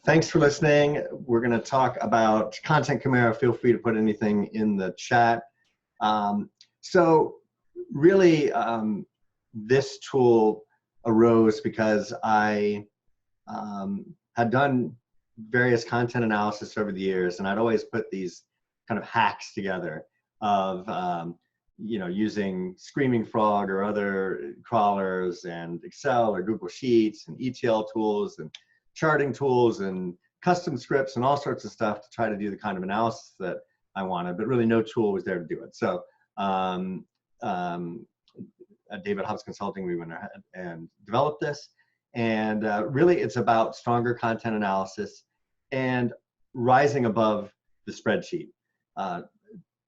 Thanks for listening. We're going to talk about Content Chimera. Feel free to put anything in the chat. So really, this tool arose because I had done various content analysis over the years, and I'd always put these kind of hacks together of using Screaming Frog or other crawlers and Excel or Google Sheets and ETL tools and charting tools and custom scripts and all sorts of stuff to try to do the kind of analysis that I wanted, but really no tool was there to do it. So at David Hubbs Consulting, we went ahead and developed this. And really it's about stronger content analysis and rising above the spreadsheet.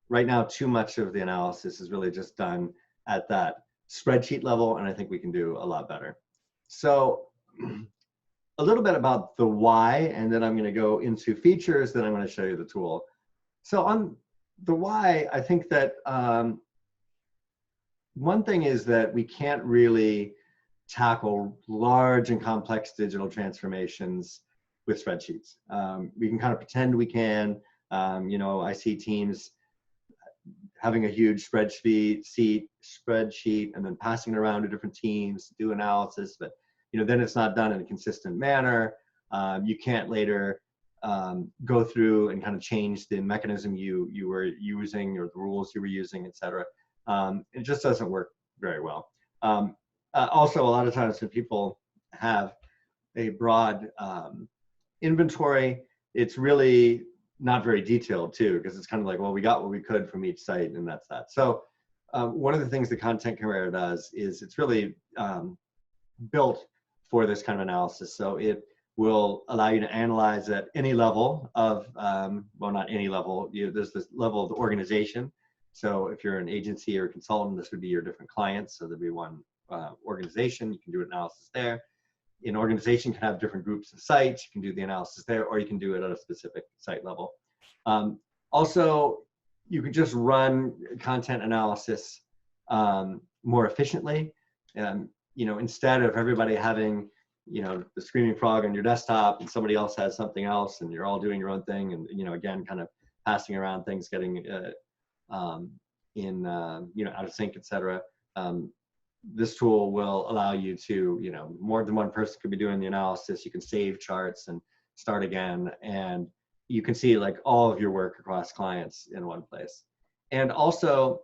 Right now, too much of the analysis is really just done at that spreadsheet level, and I think we can do a lot better. So a little bit about the why, and then I'm going to go into features, then I'm going to show you the tool. So on the why, I think that one thing is that we can't really tackle large and complex digital transformations with spreadsheets. We can kind of pretend we can. I see teams having a huge spreadsheet and then passing it around to different teams to do analysis, but then it's not done in a consistent manner. You can't later go through and kind of change the mechanism you were using or the rules you were using, et cetera. It just doesn't work very well. Also, a lot of times when people have a broad inventory, it's really not very detailed too, because it's kind of like, well, we got what we could from each site and that's that. So one of the things that Content Chimera does is it's really built for this kind of analysis. So it will allow you to analyze at any level of, well, not any level, there's this level of the organization. So if you're an agency or a consultant, this would be your different clients. So there'd be one organization, you can do analysis there. An organization can have different groups of sites, you can do the analysis there, or you can do it at a specific site level. Also, you can just run content analysis more efficiently. Instead of everybody having, the Screaming Frog on your desktop and somebody else has something else and you're all doing your own thing and, again, kind of passing around things, getting out of sync, et cetera. This tool will allow you to, more than one person could be doing the analysis. You can save charts and start again. And you can see like all of your work across clients in one place. And also,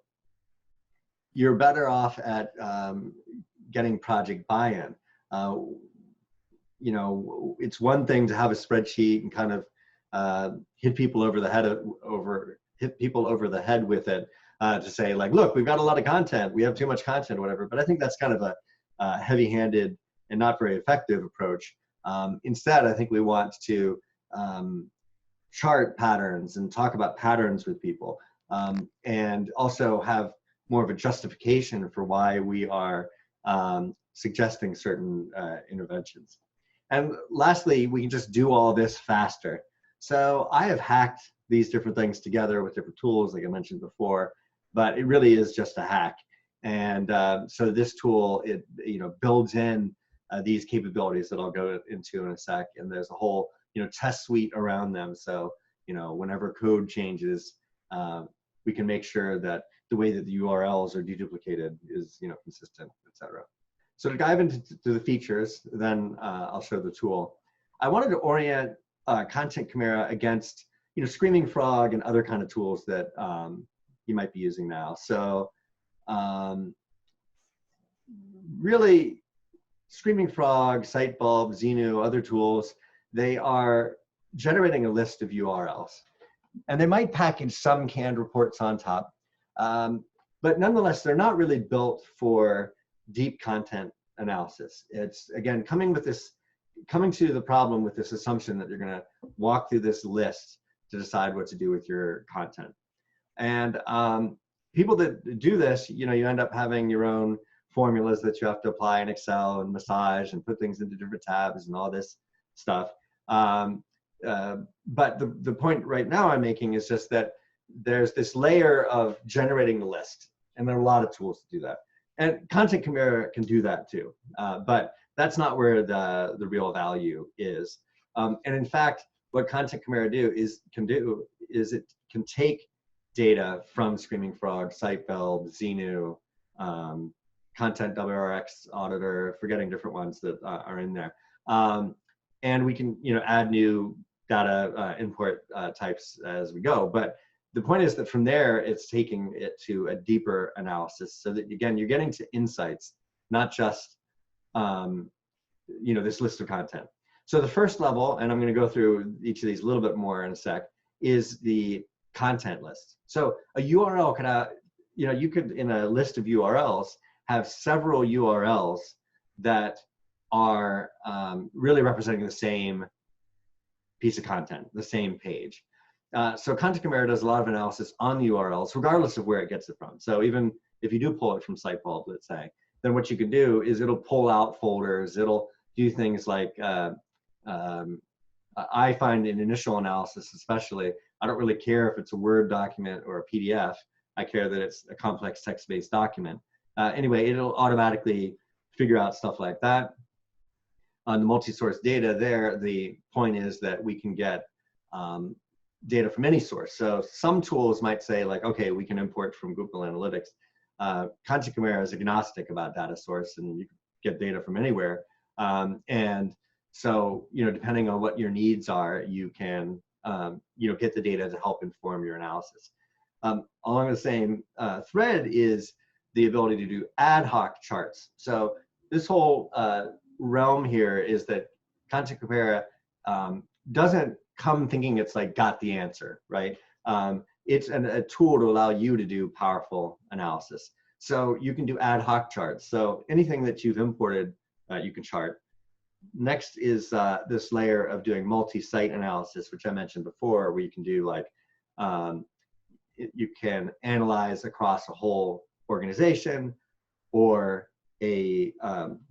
you're better off at getting project buy-in. It's one thing to have a spreadsheet and kind of hit people over the head with it. To say like, look, we've got a lot of content, we have too much content, whatever. But I think that's kind of a heavy-handed and not very effective approach. Instead, I think we want to chart patterns and talk about patterns with people, and also have more of a justification for why we are suggesting certain interventions. And lastly, we can just do all this faster. So I have hacked these different things together with different tools, like I mentioned before, but it really is just a hack. And so this tool, it builds in these capabilities that I'll go into in a sec, and there's a whole test suite around them. So whenever code changes, we can make sure that the way that the URLs are deduplicated is consistent, etc. So to dive into the features, then I'll show the tool. I wanted to orient Content Chimera against Screaming Frog and other kind of tools that you might be using now. So really, Screaming Frog, Sitebulb, Xenu, other tools, they are generating a list of URLs. And they might package some canned reports on top. But nonetheless, they're not really built for deep content analysis. It's, again, coming to the problem with this assumption that you're going to walk through this list to decide what to do with your content. And people that do this, you end up having your own formulas that you have to apply in Excel and massage and put things into different tabs and all this stuff. But the point right now I'm making is just that there's this layer of generating the list, and there are a lot of tools to do that. And Content Chimera can do that too, but that's not where the real value is. And in fact, what Content Chimera can do is it can take data from Screaming Frog, Sitebelb, Xenu, Content WRX Auditor, forgetting different ones that are in there. And we can, add new data import types as we go. But the point is that from there, it's taking it to a deeper analysis so that, again, you're getting to insights, not just, this list of content. So the first level, and I'm going to go through each of these a little bit more in a sec, is the content list. So a URL could, you could, in a list of URLs, have several URLs that are really representing the same piece of content, the same page. So Content Chimera does a lot of analysis on the URLs, regardless of where it gets it from. So even if you do pull it from Sitebulb, let's say, then what you can do is it'll pull out folders. It'll do things like, I find in initial analysis especially, I don't really care if it's a Word document or a PDF. I care that it's a complex text-based document. Anyway, it'll automatically figure out stuff like that. On the multi-source data there, the point is that we can get data from any source. So some tools might say like, okay, we can import from Google Analytics. Content Chimera is agnostic about data source, and you can get data from anywhere. And so, depending on what your needs are, you can, get the data to help inform your analysis. Along the same thread is the ability to do ad hoc charts. So this whole realm here is that Content Chimera doesn't come thinking it's like got the answer, right? It's a tool to allow you to do powerful analysis. So you can do ad hoc charts. So anything that you've imported, you can chart. Next is this layer of doing multi-site analysis, which I mentioned before, where you can do like, you can analyze across a whole organization or a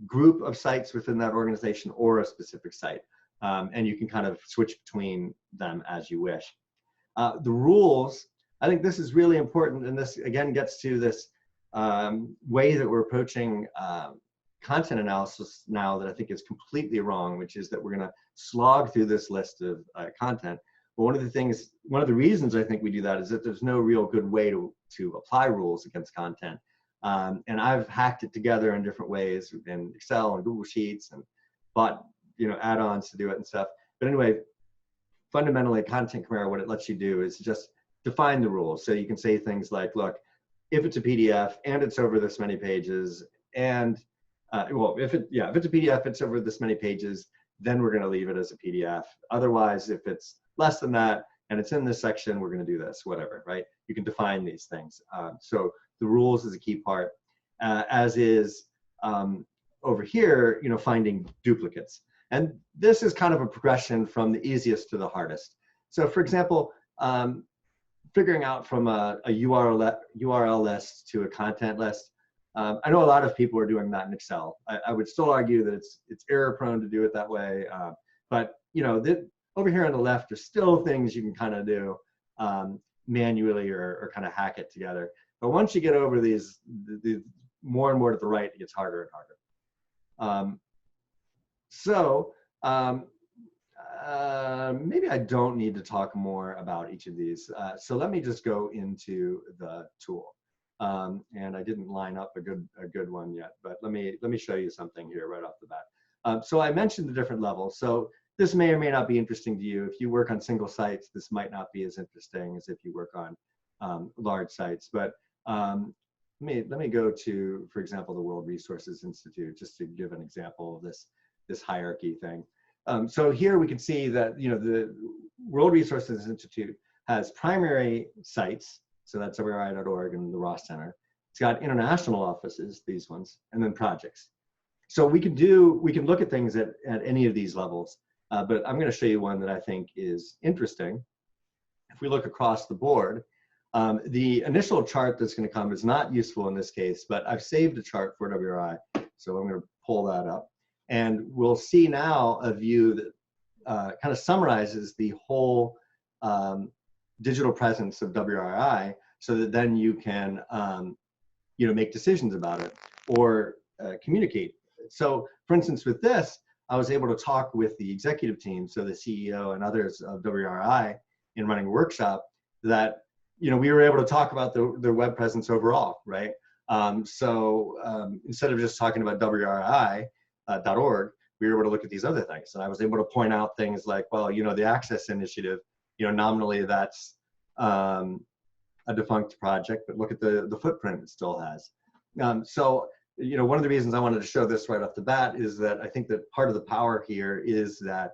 group of sites within that organization or a specific site. And you can kind of switch between them as you wish. The rules, I think this is really important, and this again gets to this way that we're approaching content analysis now that I think is completely wrong, which is that we're going to slog through this list of content. But one of the reasons I think we do that is that there's no real good way to apply rules against content. And I've hacked it together in different ways in Excel and Google Sheets and bought add-ons to do it and stuff. But anyway, fundamentally, Content Chimera, what it lets you do is just define the rules. So you can say things like, look, if it's a PDF and it's over this many pages, and if it's a PDF, it's over this many pages, then we're going to leave it as a PDF. Otherwise, if it's less than that and it's in this section, we're going to do this, whatever, right? You can define these things. So the rules is a key part, as is over here, finding duplicates. And this is kind of a progression from the easiest to the hardest. So for example, figuring out from a URL list to a content list, I know a lot of people are doing that in Excel. I would still argue that it's error prone to do it that way. But over here on the left, there's still things you can kind of do manually or kind of hack it together. But once you get over these, the more and more to the right, it gets harder and harder. Maybe I don't need to talk more about each of these. So let me just go into the tool. And I didn't line up a good one yet, but let me show you something here right off the bat. So I mentioned the different levels. So this may or may not be interesting to you. If you work on single sites, this might not be as interesting as if you work on large sites. But let me go to, for example, the World Resources Institute, just to give an example of this hierarchy thing. So here we can see that the World Resources Institute has primary sites, so that's WRI.org and the Ross Center. It's got international offices, these ones, and then projects. So we can look at things at any of these levels, but I'm going to show you one that I think is interesting. If we look across the board, the initial chart that's going to come is not useful in this case, but I've saved a chart for WRI, so I'm going to pull that up. And we'll see now a view that kind of summarizes the whole digital presence of WRI, so that then you can make decisions about it or communicate. So for instance, with this, I was able to talk with the executive team, so the CEO and others of WRI in running a workshop, that we were able to talk about their web presence overall, right? Instead of just talking about WRI.org, we were able to look at these other things. And I was able to point out things like, well, the Access Initiative, nominally that's a defunct project, but look at the footprint it still has. One of the reasons I wanted to show this right off the bat is that I think that part of the power here is that,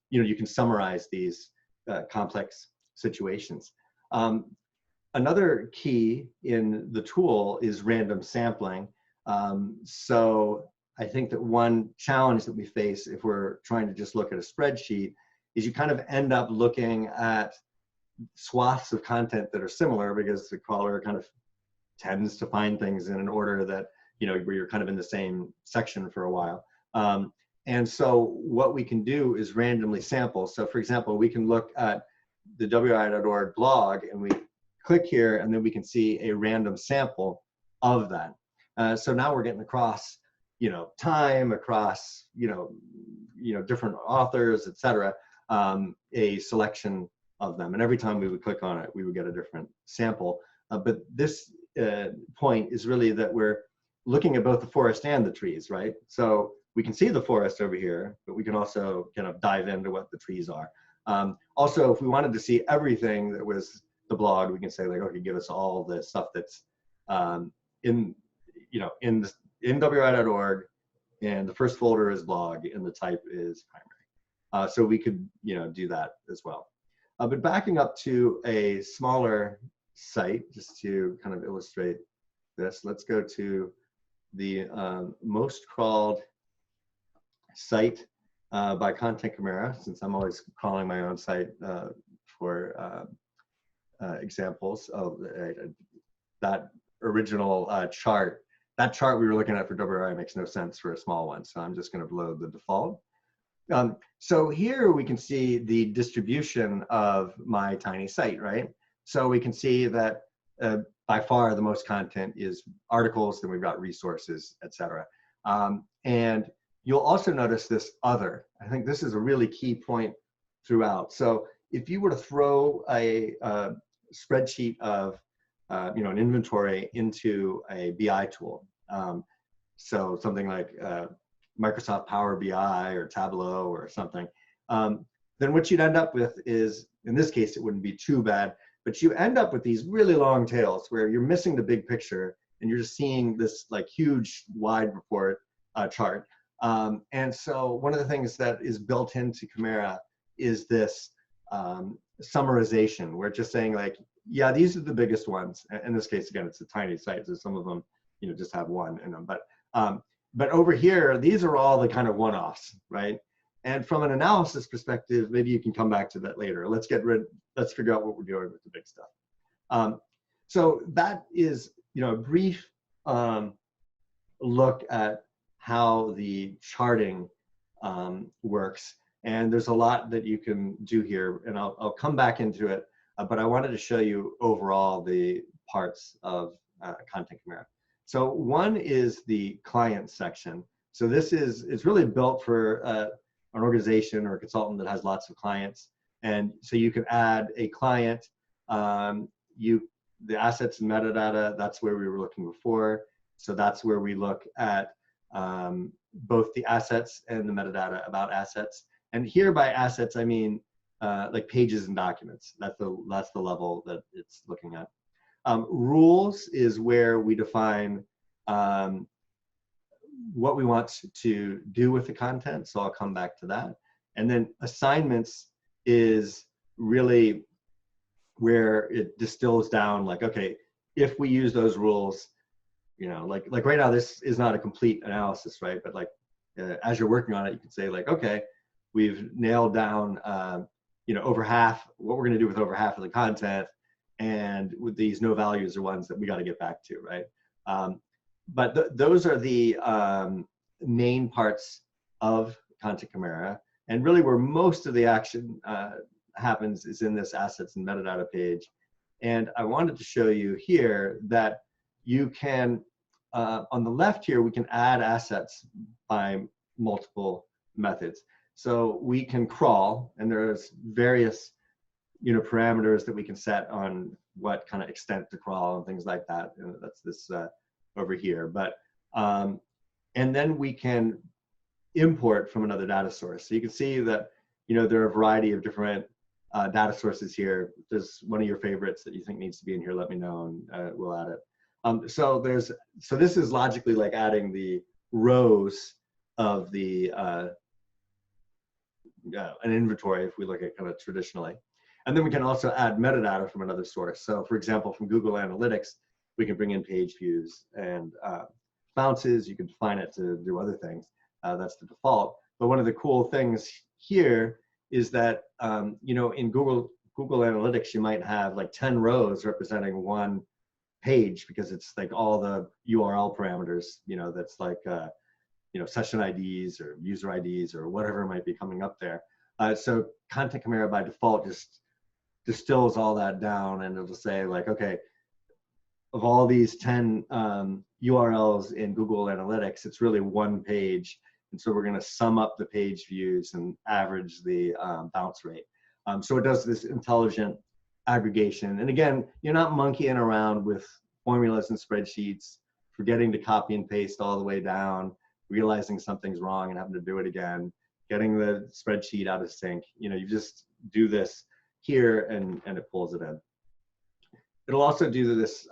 you can summarize these complex situations. Another key in the tool is random sampling. So I think that one challenge that we face if we're trying to just look at a spreadsheet is you kind of end up looking at swaths of content that are similar, because the crawler kind of tends to find things in an order that, where you're kind of in the same section for a while. And so what we can do is randomly sample. So for example, we can look at the WRI.org blog and we click here, and then we can see a random sample of that. So now we're getting across, time, across, different authors, et cetera, a selection of them. And every time we would click on it, we would get a different sample. But this point is really that we're looking at both the forest and the trees, right? So we can see the forest over here, but we can also kind of dive into what the trees are. Also, if we wanted to see everything that was the blog, we can say like, okay, give us all the stuff that's in WRI.org, and the first folder is blog, and the type is primary. So we could, do that as well. But backing up to a smaller site, just to kind of illustrate this, let's go to the most crawled site by Content Chimera, since I'm always crawling my own site for examples of that original chart. That chart we were looking at for WRI makes no sense for a small one, so I'm just going to load the default. So here we can see the distribution of my tiny site, right? So we can see that by far the most content is articles, then we've got resources, etc. And you'll also notice this other. I think this is a really key point throughout. So if you were to throw a spreadsheet of an inventory into a BI tool, so something like Microsoft Power BI or Tableau or something, then what you'd end up with is, in this case, it wouldn't be too bad, but you end up with these really long tails where you're missing the big picture and you're just seeing this like huge wide report chart. And so one of the things that is built into Chimera is this summarization, where it's just saying like, yeah, these are the biggest ones. In this case, again, it's a tiny site, so some of them, just have one in them. But over here, these are all the kind of one-offs, right? And from an analysis perspective, maybe you can come back to that later. Let's figure out what we're doing with the big stuff. So that is, a brief look at how the charting works. And there's a lot that you can do here, and I'll come back into it. But I wanted to show you overall the parts of Content Chimera. So one is the client section. So this it's really built for an organization or a consultant that has lots of clients. And so you can add a client, the assets and metadata, that's where we were looking before. So that's where we look at both the assets and the metadata about assets. And here by assets, I mean like pages and documents. That's the level that it's looking at. Rules is where we define what we want to do with the content. So I'll come back to that. And then assignments is really where it distills down like, okay, if we use those rules, like right now, this is not a complete analysis, right? But like as you're working on it, you can say like, okay, we've nailed down, over half, what we're going to do with over half of the content. And with these no values are ones that we got to get back to, right? But those are the main parts of Content Chimera. And really where most of the action happens is in this assets and metadata page. And I wanted to show you here that you can, on the left here, we can add assets by multiple methods. So we can crawl, and there's various parameters that we can set on what kind of extent to crawl and things like that. That's this over here. But and then we can import from another data source. So you can see that there are a variety of different data sources here. If there's one of your favorites that you think needs to be in here, let me know, and we'll add it. So this is logically like adding the rows of the an inventory, if we look at kind of traditionally. And then we can also add metadata from another source. So for example, from Google Analytics, we can bring in page views and bounces. You can define it to do other things. That's the default. But one of the cool things here is that, in Google Analytics, you might have like 10 rows representing one page, because it's like all the URL parameters, that's like, session IDs or user IDs or whatever might be coming up there. So Content Chimera by default just distills all that down, and it'll say like, okay, of all these 10 URLs in Google Analytics, it's really one page. And so we're going to sum up the page views and average the bounce rate. So it does this intelligent aggregation. And again, you're not monkeying around with formulas and spreadsheets, forgetting to copy and paste all the way down, realizing something's wrong and having to do it again, getting the spreadsheet out of sync. You just do this here and it pulls it in. It'll also do this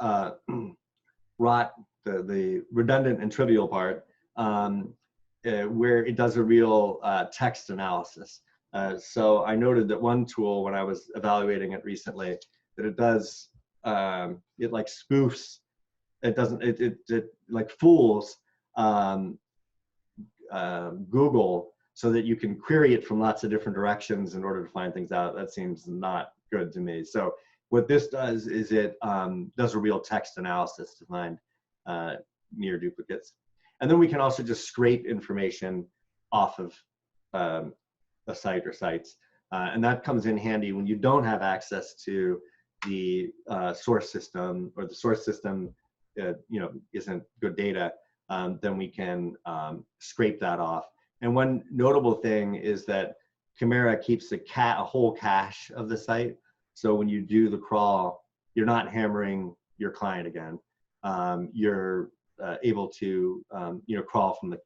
the redundant and trivial part, where it does a real text analysis. So I noted that one tool, when I was evaluating it recently, that it does, it like spoofs, it like fools Google, so that you can query it from lots of different directions in order to find things out. That seems not good to me. So what this does is it does a real text analysis to find near duplicates. And then we can also just scrape information off of a site or sites. And that comes in handy when you don't have access to the source system, or the source system isn't good data. Then we can scrape that off. And one notable thing is that Chimera keeps a whole cache of the site. So when you do the crawl, you're not hammering your client again. You're able to crawl from the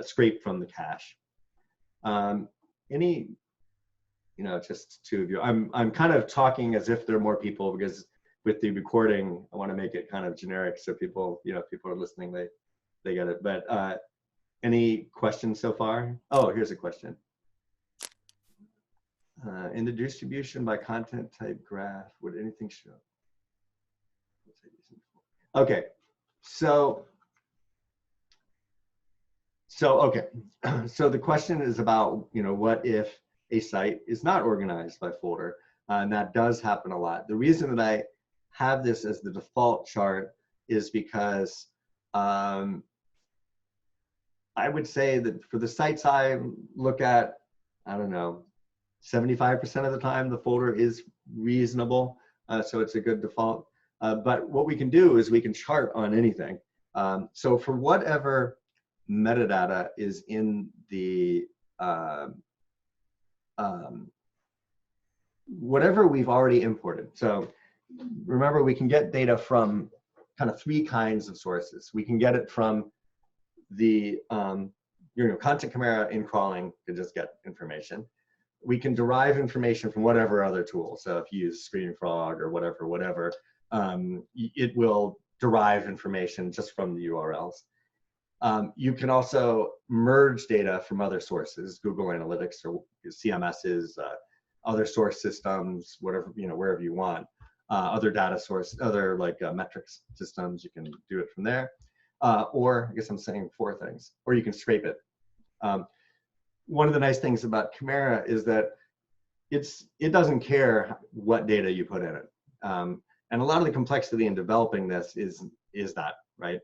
scrape from the cache. Just two of you. I'm kind of talking as if there are more people, because with the recording, I want to make it kind of generic, so people, people are listening, they get it. But any questions so far? Oh, here's a question. In the distribution by content type graph, would anything show? Okay, so okay, so the question is about, what if a site is not organized by folder? And that does happen a lot. The reason that I have this as the default chart is because I would say that for the sites I look at, I don't know, 75% of the time the folder is reasonable, so it's a good default. But what we can do is we can chart on anything. So for whatever metadata is in the whatever we've already imported. So remember, we can get data from kind of three kinds of sources. We can get it from the Content Chimera in crawling to just get information. We can derive information from whatever other tool. So if you use Screaming Frog or whatever, it will derive information just from the URLs. You can also merge data from other sources, Google Analytics or CMSs, other source systems, whatever, wherever you want. Other data source, other like metrics systems, you can do it from there. Or I guess I'm saying four things, or you can scrape it. One of the nice things about Chimera is that it doesn't care what data you put in it. And a lot of the complexity in developing this is that, right?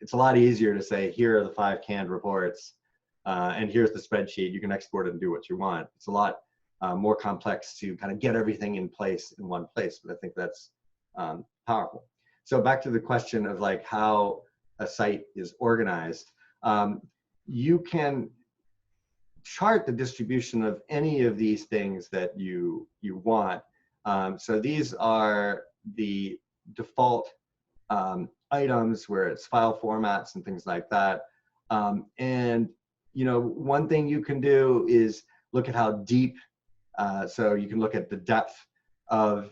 It's a lot easier to say, here are the 5 canned reports, and here's the spreadsheet. You can export it and do what you want. It's a lot more complex to kind of get everything in place in one place, but I think that's powerful. So back to the question of like how a site is organized. You can chart the distribution of any of these things that you want. So these are the default items where it's file formats and things like that. And one thing you can do is look at how deep. So you can look at the depth of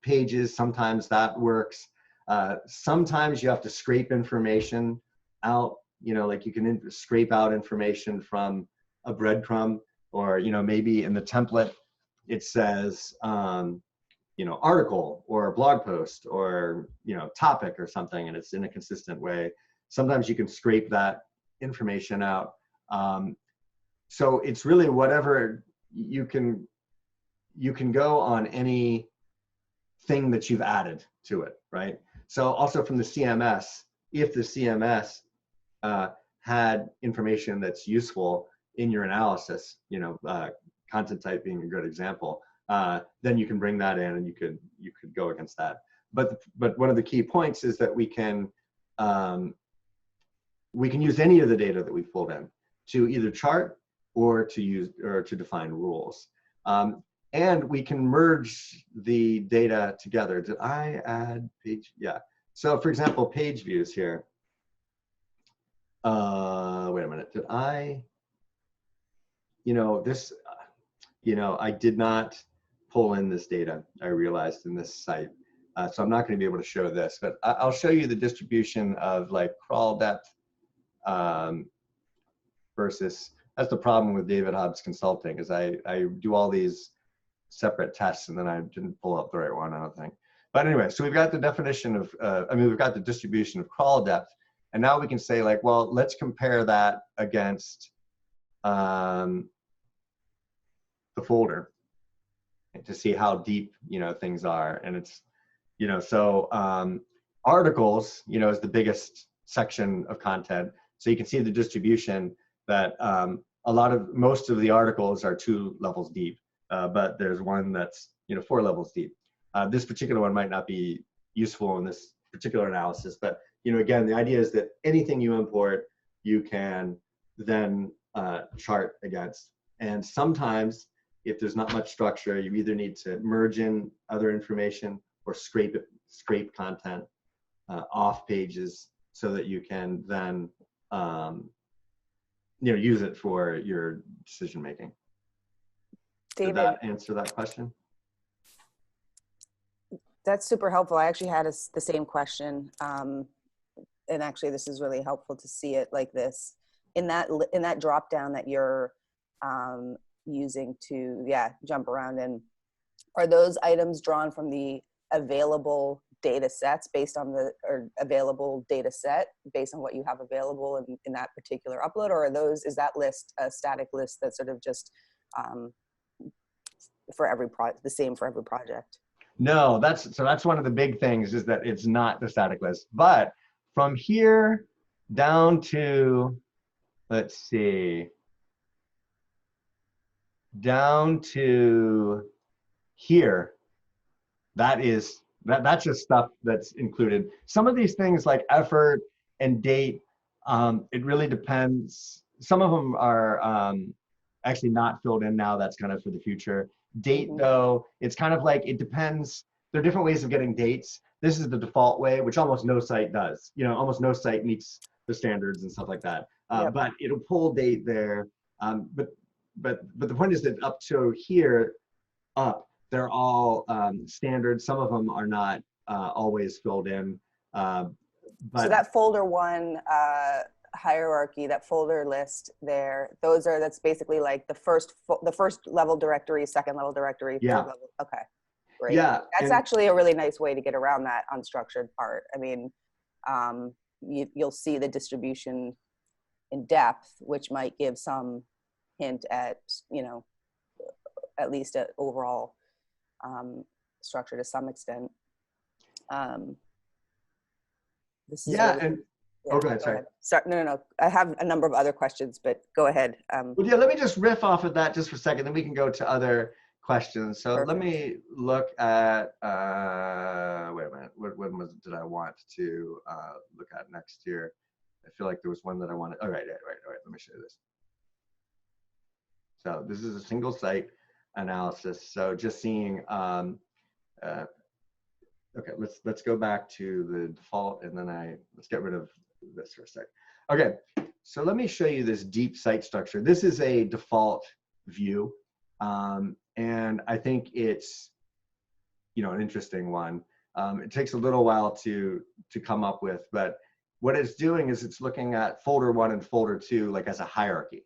pages. Sometimes that works. Sometimes you have to scrape information out. Like you can scrape out information from a breadcrumb, or maybe in the template it says article or blog post or topic or something, and it's in a consistent way. Sometimes you can scrape that information out. So it's really whatever you can go on any thing that you've added to it, right? So also from the CMS, if the CMS had information that's useful in your analysis, content type being a good example, then you can bring that in and you could go against that. But one of the key points is that we can use any of the data that we've pulled in to either chart or to define rules. And we can merge the data together. Did I add page? Yeah. So for example, page views here. Wait a minute. Did I? I did not pull in this data, I realized, in this site. So I'm not going to be able to show this, but I'll show you the distribution of like crawl depth versus, that's the problem with David Hobbs Consulting, is I do all these separate tests and then I didn't pull up the right one, I don't think. But anyway, so we've got the definition of, we've got the distribution of crawl depth, and now we can say like, well, let's compare that against the folder to see how deep things are. And it's so articles is the biggest section of content, so you can see the distribution that most of the articles are 2 levels deep, but there's one that's 4 levels deep. This particular one might not be useful in this particular analysis, but again, the idea is that anything you import you can then chart against. And sometimes if there's not much structure, you either need to merge in other information or scrape content off pages so that you can then use it for your decision making. David, did that answer that question? That's super helpful. I actually had the same question, and actually this is really helpful to see it like this in that drop down that you're using to jump around in. Are those items drawn from the available data sets based on available data set based on what you have available in that particular upload, or is that list a static list that's sort of just the same for every project? No, that's one of the big things, is that it's not the static list. But from here down to, let's see, down to here, that's just stuff that's included. Some of these things like effort and date, it really depends. Some of them are actually not filled in now. That's kind of for the future. Date, though, it's kind of like, it depends. There are different ways of getting dates. This is the default way, which almost no site does. Almost no site meets the standards and stuff like that. Yep. But it'll pull date there. But the point is that up to here, they're all standard. Some of them are not always filled in. But so that folder one hierarchy, that folder list there, that's basically like the first level directory, second level directory, third level. Okay, great. Yeah, that's actually a really nice way to get around that unstructured part. I mean, you'll see the distribution in depth, which might give some hint at at least an overall structure to some extent. This is go ahead, sorry. No. I have a number of other questions, but go ahead. Well, yeah, let me just riff off of that just for a second, then we can go to other questions. So Let me look at, wait a minute, what did I want to look at next here? I feel like there was one that I wanted. All right, let me show you this. So this is a single site analysis. So just seeing, okay, let's go back to the default, and then let's get rid of this for a sec. Okay, so let me show you this deep site structure. This is a default view, and I think it's, you know, an interesting one. It takes a little while to come up with, but what it's doing is it's looking at folder 1 and folder 2 like as a hierarchy.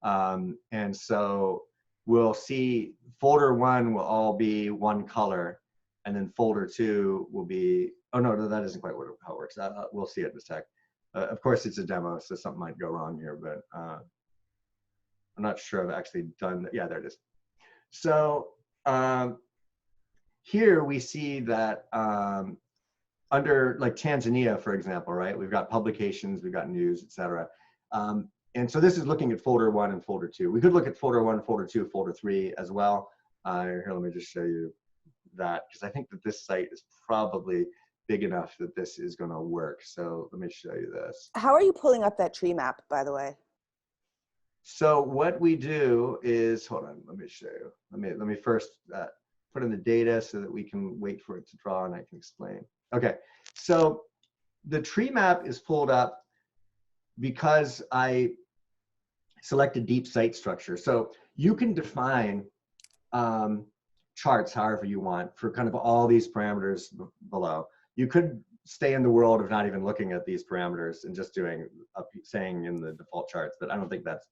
And so we'll see folder 1 will all be one color, and then folder 2 will be, oh no, that isn't quite how it works. We'll see it in a sec. Of course, it's a demo, so something might go wrong here, but I'm not sure I've actually done that. Yeah, there it is. So here we see that under like Tanzania, for example, right? We've got publications, we've got news, etc. And so this is looking at folder 1 and folder 2. We could look at folder 1, folder 2, folder 3 as well. Here, let me just show you that, because I think that this site is probably big enough that this is going to work. So let me show you this. How are you pulling up that tree map, by the way? So what we do is, hold on, let me show you. Let me first put in the data so that we can wait for it to draw and I can explain. Okay, so the tree map is pulled up because I selected deep site structure. So you can define charts however you want for kind of all these parameters below. You could stay in the world of not even looking at these parameters and just saying in the default charts, but I don't think that's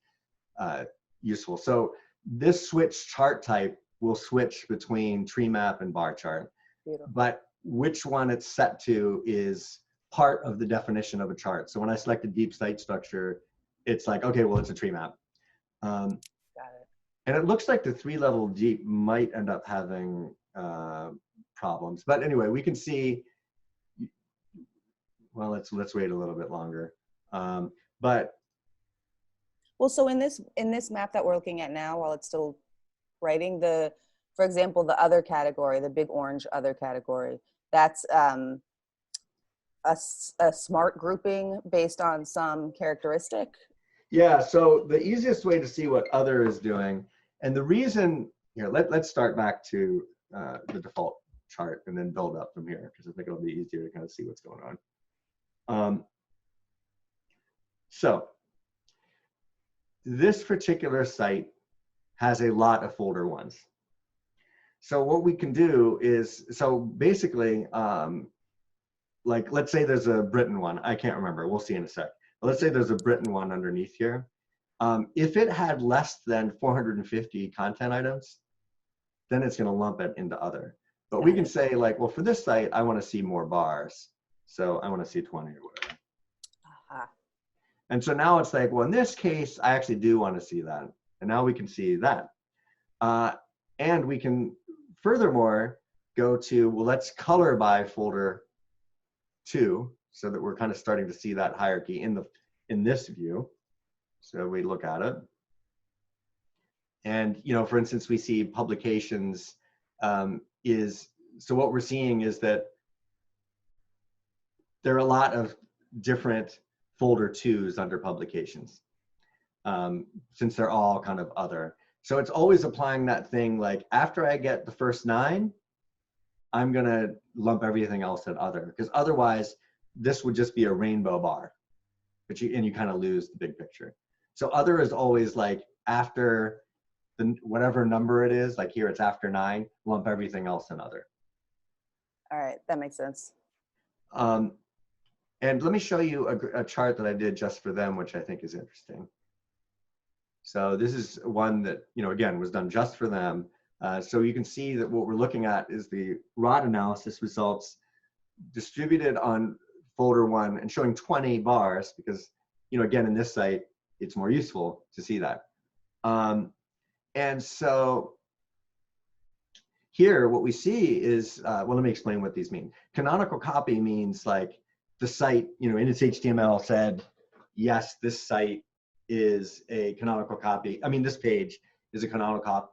useful. So this switch chart type will switch between tree map and bar chart. Beautiful. But which one it's set to is part of the definition of a chart. So when I select a deep site structure, it's like, okay, well, it's a tree map. Got it. And it looks like the 3-level deep might end up having problems. But anyway, we can see, well, let's wait a little bit longer. But well, so in this map that we're looking at now, while it's still writing, for example, the other category, the big orange other category, that's a smart grouping based on some characteristic. Yeah, so the easiest way to see what other is doing, and the reason, here, let's start back to the default chart and then build up from here, because I think it'll be easier to kind of see what's going on. So this particular site has a lot of folder 1s. So what we can do is, so basically, like let's say there's a Britain one, I can't remember, we'll see in a sec. But let's say there's a Britain one underneath here. If it had less than 450 content items, then it's gonna lump it into other. But we can say like, well, for this site, I wanna see more bars. So I wanna see 20 or whatever. And so now it's like, well, in this case, I actually do wanna see that. And now we can see that. And we can furthermore go to, well, let's color by folder 2, so that we're kind of starting to see that hierarchy in this view. So we look at it. And, you know, for instance, we see publications so what we're seeing is that there are a lot of different folder 2s under publications, since they're all kind of other. So it's always applying that thing like, after I get the first 9, I'm gonna lump everything else at other, because otherwise this would just be a rainbow bar, but you kind of lose the big picture. So other is always like after whatever number it is, like here it's after 9, lump everything else in other. All right, that makes sense. And let me show you a chart that I did just for them, which I think is interesting. So this is one that, you know, again, was done just for them. So you can see that what we're looking at is the rod analysis results distributed on folder 1 and showing 20 bars, because, you know, again, in this site, it's more useful to see that. And so here, what we see is, well, let me explain what these mean. Canonical copy means like the site, you know, in its HTML said, yes, this site is a canonical copy. I mean, this page is a canonical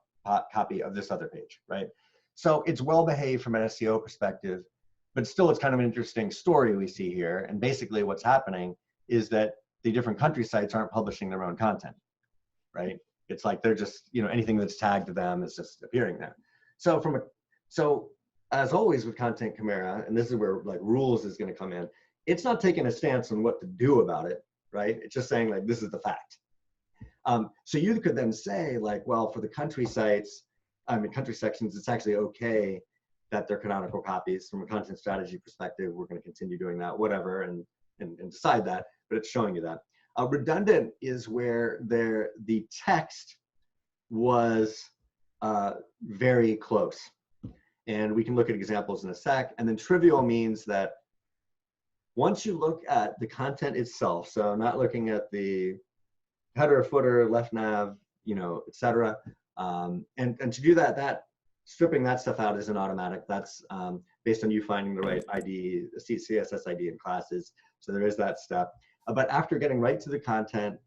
copy of this other page, right? So it's well behaved from an SEO perspective, but still it's kind of an interesting story we see here. And basically what's happening is that the different country sites aren't publishing their own content, right? It's like they're just, you know, anything that's tagged to them is just appearing there. So so as always with Content Chimera, and this is where like rules is going to come in, it's not taking a stance on what to do about it, right? It's just saying like, this is the fact. So you could then say like, well, for the country sites, country sections, it's actually okay that they're canonical copies. From a content strategy perspective, we're going to continue doing that, whatever, and decide that, but it's showing you that. Redundant is where the text was very close. And we can look at examples in a sec. And then trivial means that once you look at the content itself, so not looking at the header, footer, left nav, you know, et cetera. And to do that, stripping that stuff out isn't automatic. That's based on you finding the right ID, CSS ID in classes. So there is that step. But after getting right to the content,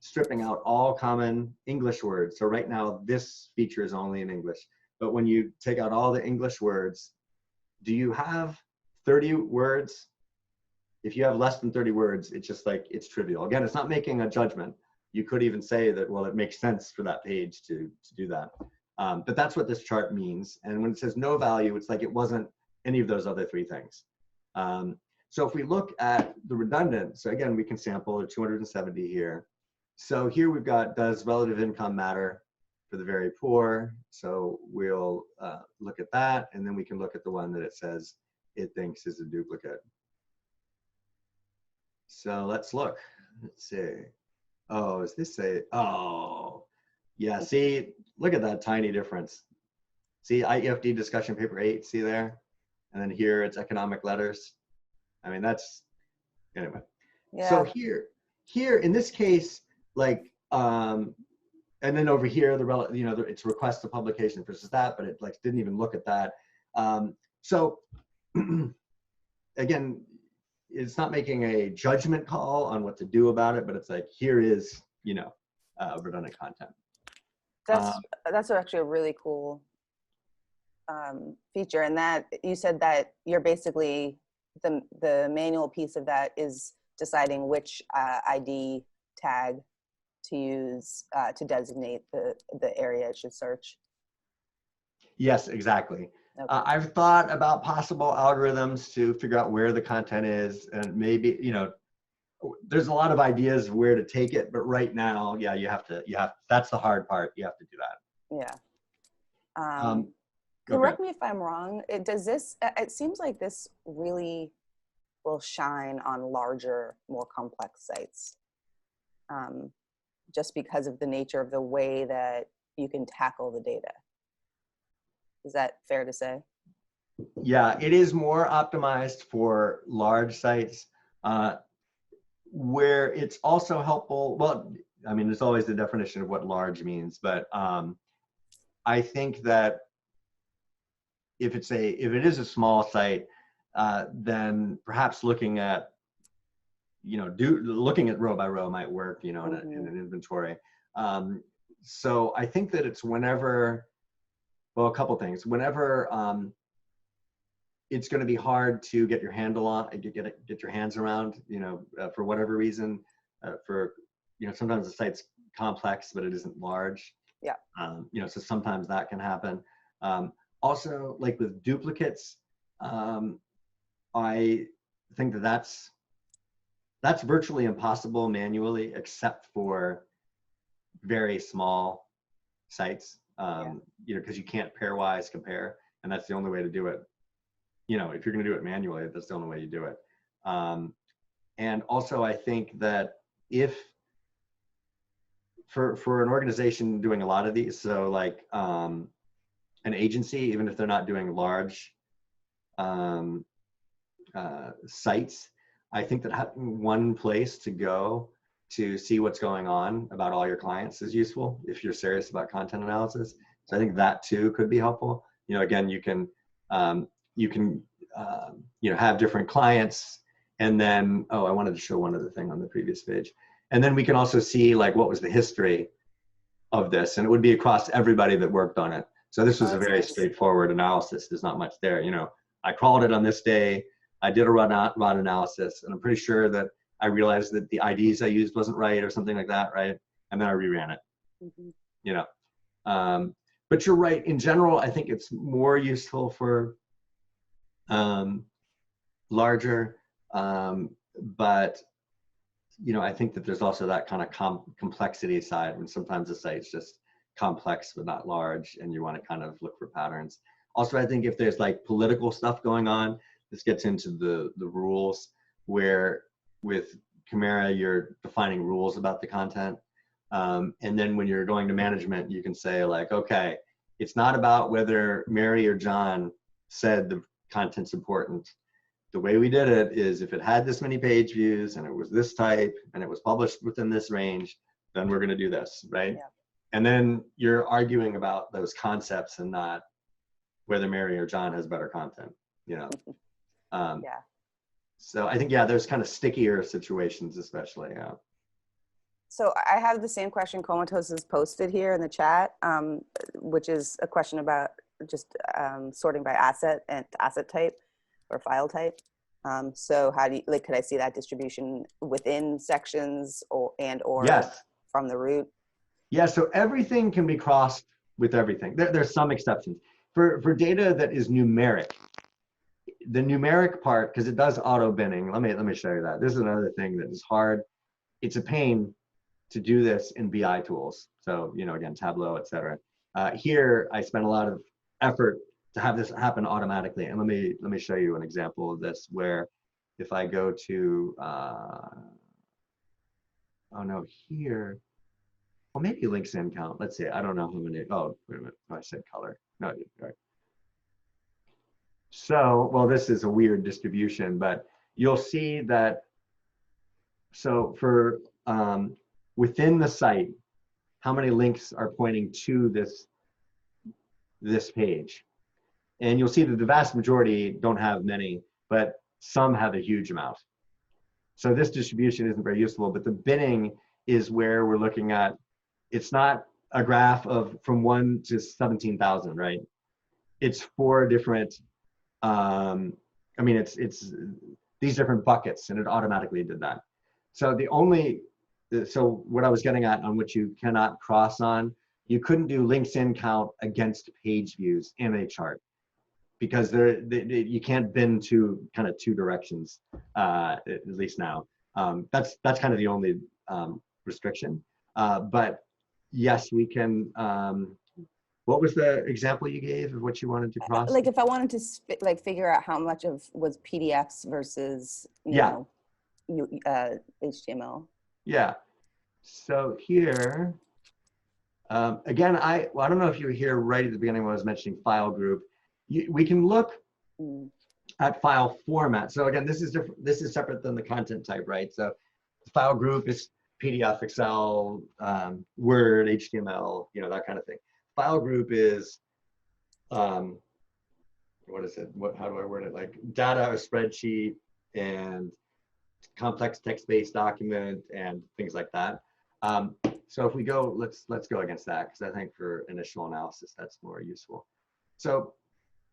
stripping out all common English words. So right now, this feature is only in English. But when you take out all the English words, do you have 30 words? If you have less than 30 words, it's just like, it's trivial. Again, it's not making a judgment. You could even say that, well, it makes sense for that page to do that. But that's what this chart means. And when it says no value, it's like it wasn't any of those other three things. So if we look at the redundant, so again, we can sample 270 here. So here we've got, does relative income matter for the very poor? So we'll look at that, and then we can look at the one that it says it thinks is a duplicate. So let's look. Let's see. Oh, is this a, oh, yeah, see, look at that tiny difference. See, IEFD discussion paper 8, see there? And then here it's economic letters. I mean, that's, anyway. Yeah. So here in this case, like, and then over here, you know, it's request to publication versus that, but it like didn't even look at that. So again, it's not making a judgment call on what to do about it, but it's like, here is, you know, redundant content. That's actually a really cool feature. And that you said that you're basically, the manual piece of that is deciding which ID tag to use to designate the area it should search. Yes, exactly. Okay. I've thought about possible algorithms to figure out where the content is, and maybe, you know, there's a lot of ideas of where to take it, but right now, yeah, you have, that's the hard part. You have to do that. Yeah. Correct me if I'm wrong. It seems like this really will shine on larger, more complex sites. Just because of the nature of the way that you can tackle the data. Is that fair to say? Yeah, it is more optimized for large sites where it's also helpful. Well, I mean, there's always the definition of what large means, but I think that if it is a small site, then perhaps looking at, you know, looking at row by row might work, you know, in an inventory. So I think that it's whenever, well, a couple things. Whenever it's going to be hard to get your handle on, get your hands around, you know, for whatever reason, you know, sometimes the site's complex, but it isn't large. Yeah. You know, so sometimes that can happen. Also, like with duplicates, I think that's virtually impossible manually, except for very small sites. You know, because you can't pairwise compare, and that's the only way to do it. You know, if you're going to do it manually, that's the only way you do it. And also, I think that if for an organization doing a lot of these, so like an agency, even if they're not doing large sites, I think that having one place to go to see what's going on about all your clients is useful if you're serious about content analysis. So I think that too could be helpful. You know, again, you can you know, have different clients, and then, oh, I wanted to show one other thing on the previous page. And then we can also see like what was the history of this, and it would be across everybody that worked on it. So this was a very straightforward analysis. There's not much there. You know, I crawled it on this day. I did a run analysis, and I'm pretty sure that I realized that the IDs I used wasn't right or something like that, right? And then I reran it. you know. But you're right. In general, I think it's more useful for larger, but you know, I think that there's also that kind of complexity side, when sometimes the site's just complex but not large, and you want to kind of look for patterns. Also, I think if there's like political stuff going on, this gets into the rules, where with Chimera, you're defining rules about the content. And then when you're going to management, you can say like, okay, it's not about whether Mary or John said the content's important. The way we did it is if it had this many page views and it was this type and it was published within this range, then we're going to do this, right? Yeah. And then you're arguing about those concepts and not whether Mary or John has better content, you know? Yeah. So I think, yeah, there's kind of stickier situations, especially. Yeah. So I have the same question Comatose has posted here in the chat, which is a question about just sorting by asset and asset type or file type. So how do you, like, could I see that distribution within sections or Yes. from the root? Yeah, so everything can be crossed with everything. There's some exceptions. For data that is numeric, the numeric part, because it does auto binning, let me show you that. This is another thing that is hard. It's a pain to do this in BI tools. So, you know, again, Tableau, et cetera. Here, I spent a lot of effort to have this happen automatically. And let me show you an example of this, where if I go to, oh no, here, well, maybe links in count. Let's see, I don't know how many, oh, wait a minute, oh, I said color. No, all right. So, well, this is a weird distribution, but you'll see that, so for within the site, how many links are pointing to this page. And you'll see that the vast majority don't have many, but some have a huge amount. So this distribution isn't very useful, but the binning is where we're looking at, it's not a graph of from 1 to 17,000, right? It's 4 different, I mean, it's these different buckets, and it automatically did that. So so what I was getting at on which you cannot cross on, you couldn't do links in count against page views in a chart, because you can't bin to kind of 2 directions, at least now. That's kind of the only restriction. But yes, we can. What was the example you gave of what you wanted to cross? Like if I wanted to like figure out how much of was PDFs versus you know HTML. Yeah. So here, again, I don't know if you were here right at the beginning when I was mentioning file group. We can look at file format. So again, this is different. This is separate than the content type, right? So the file group is PDF, Excel, Word, HTML, you know, that kind of thing. File group is, what is it? How do I word it? Like data, a spreadsheet, and complex text-based document, and things like that. So if we go, let's go against that, because I think for initial analysis, that's more useful. So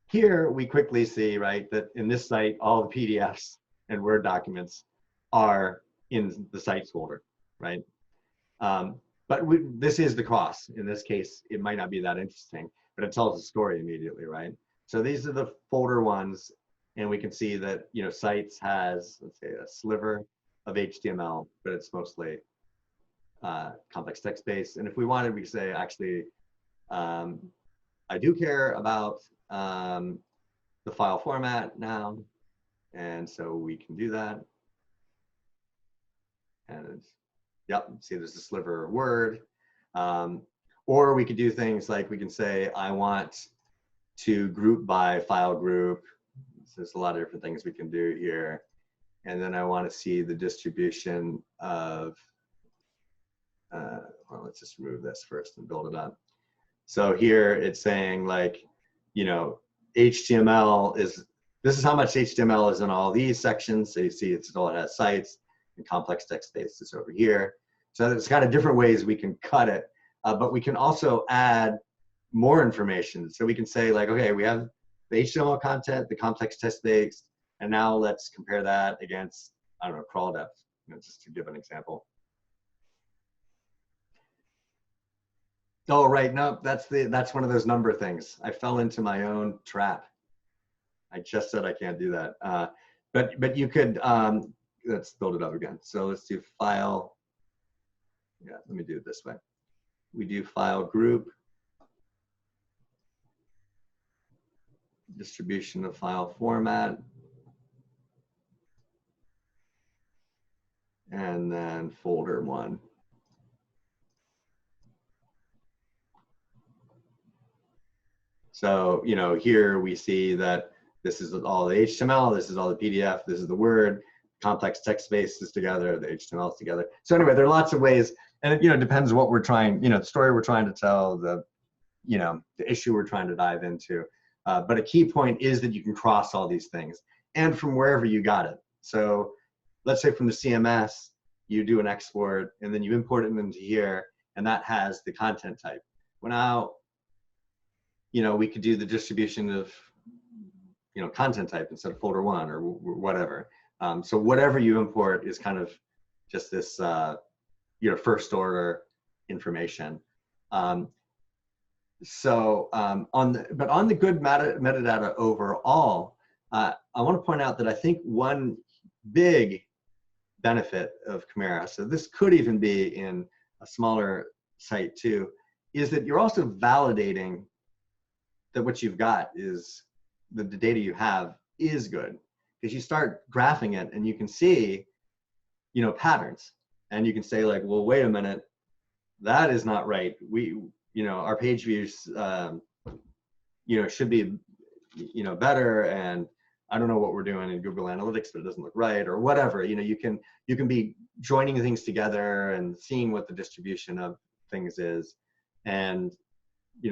here we quickly see, right, that in this site, all the PDFs and Word documents are in the sites folder, right? But this is the cross. In this case, it might not be that interesting, but it tells the story immediately, right? So these are the folder ones, and we can see that, you know, sites has, let's say, a sliver of HTML, but it's mostly complex text-based. And if we wanted, we could say, actually, I do care about the file format now, and so we can do that. And yep, see there's a sliver of Word. Or we could do things like we can say, I want to group by file group. So there's a lot of different things we can do here. And then I want to see the distribution of, well, let's just remove this first and build it up. So here it's saying like, you know, HTML is, this is how much HTML is in all these sections. So you see it's all, it has sites, and complex text-based is over here. So there's kind of different ways we can cut it, but we can also add more information. So we can say like, okay, we have the HTML content, the complex text-based, and now let's compare that against, I don't know, crawl depth, you know, just to give an example. Oh, right. No, that's one of those number things. I fell into my own trap. I just said I can't do that. But you could, let's build it up again. So let's do file. Yeah, let me do it this way. We do file group, distribution of file format, and then folder one. So, here we see that this is all the HTML, this is all the PDF, this is the Word, complex text space is together, the HTML is together. So anyway, there are lots of ways, and it depends what we're trying, the story we're trying to tell, the issue we're trying to dive into. But a key point is that you can cross all these things, and from wherever you got it. So let's say from the CMS, you do an export, and then you import it into here, and that has the content type. Well, now, we could do the distribution of, content type instead of folder one or whatever. So whatever you import is kind of just this, first order information. On the good metadata overall, I want to point out that I think one big benefit of Chimera, so this could even be in a smaller site too, is that you're also validating that what you've got is the data you have is good, because you start graphing it and you can see, patterns, and you can say like, well, wait a minute, that is not right. Our page views, should be, better, and I don't know what we're doing in Google Analytics, but it doesn't look right, or whatever. You can be joining things together and seeing what the distribution of things is, and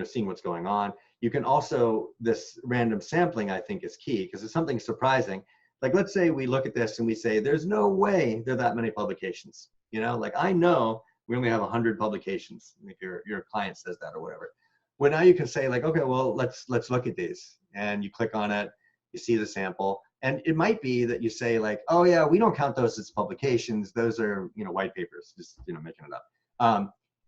seeing what's going on. You can also, this random sampling, I think, is key, because it's something surprising. Like, let's say we look at this and we say, there's no way there are that many publications. Like, I know we only have 100 publications, if your client says that or whatever. Well, now you can say like, okay, well, let's look at these. And you click on it, you see the sample. And it might be that you say like, oh yeah, we don't count those as publications. Those are, white papers, just, making it up.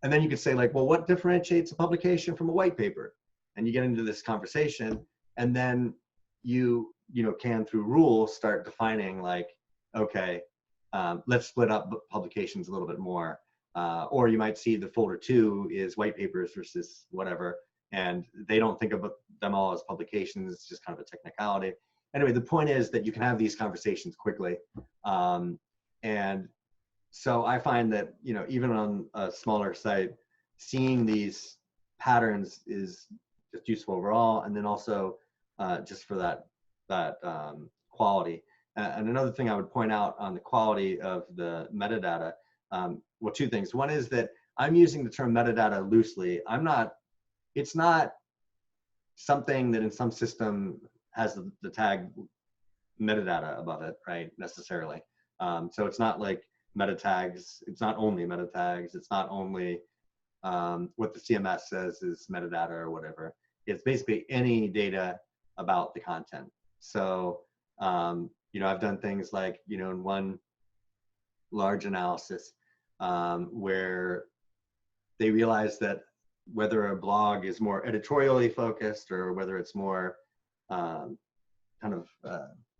And then you could say like, well, what differentiates a publication from a white paper? And you get into this conversation, and then you can, through rules, start defining like, okay, let's split up publications a little bit more. Or you might see the folder 2 is white papers versus whatever, and they don't think of them all as publications. It's just kind of a technicality. Anyway, the point is that you can have these conversations quickly. And so I find that, even on a smaller site, seeing these patterns is just useful overall. And then also just for that quality. And another thing I would point out on the quality of the metadata, well, two things. One is that I'm using the term metadata loosely. It's not something that in some system has the tag metadata above it, right, necessarily. So it's not like meta tags. It's not only meta tags. It's not only what the CMS says is metadata or whatever. It's basically any data about the content. So, I've done things like, in one large analysis where they realized that whether a blog is more editorially focused or whether it's more kind of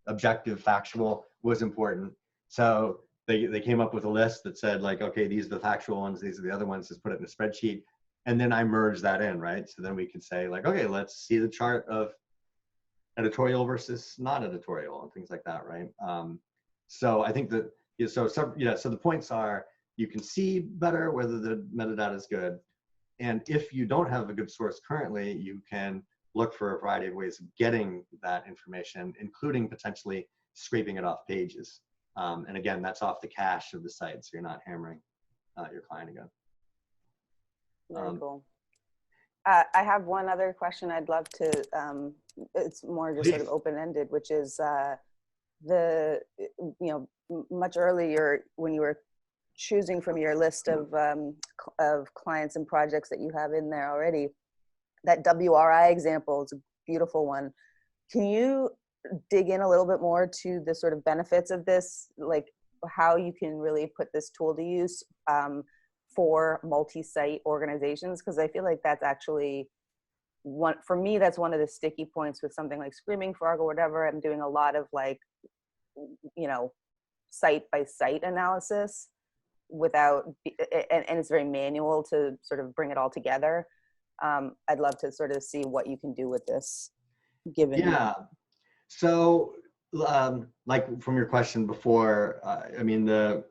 objective, factual was important. So they came up with a list that said like, okay, these are the factual ones, these are the other ones, just put it in a spreadsheet. And then I merged that in, right? So then we could say like, okay, let's see the chart of editorial versus not editorial and things like that, right? So I think that, so the points are, you can see better whether the metadata is good. And if you don't have a good source currently, you can look for a variety of ways of getting that information, including potentially scraping it off pages. And again, that's off the cache of the site, so you're not hammering your client again. Very cool. I have one other question I'd love to, it's more just sort of open-ended, which is much earlier when you were choosing from your list of clients and projects that you have in there already, that WRI example is a beautiful one. Can you dig in a little bit more to the sort of benefits of this, like how you can really put this tool to use for multi-site organizations? Because I feel like that's actually one, for me, that's one of the sticky points with something like Screaming Frog or whatever. I'm doing a lot of like, you know, site by site analysis without, and it's very manual to sort of bring it all together. I'd love to sort of see what you can do with this, given. Yeah. So, like from your question before, I mean, the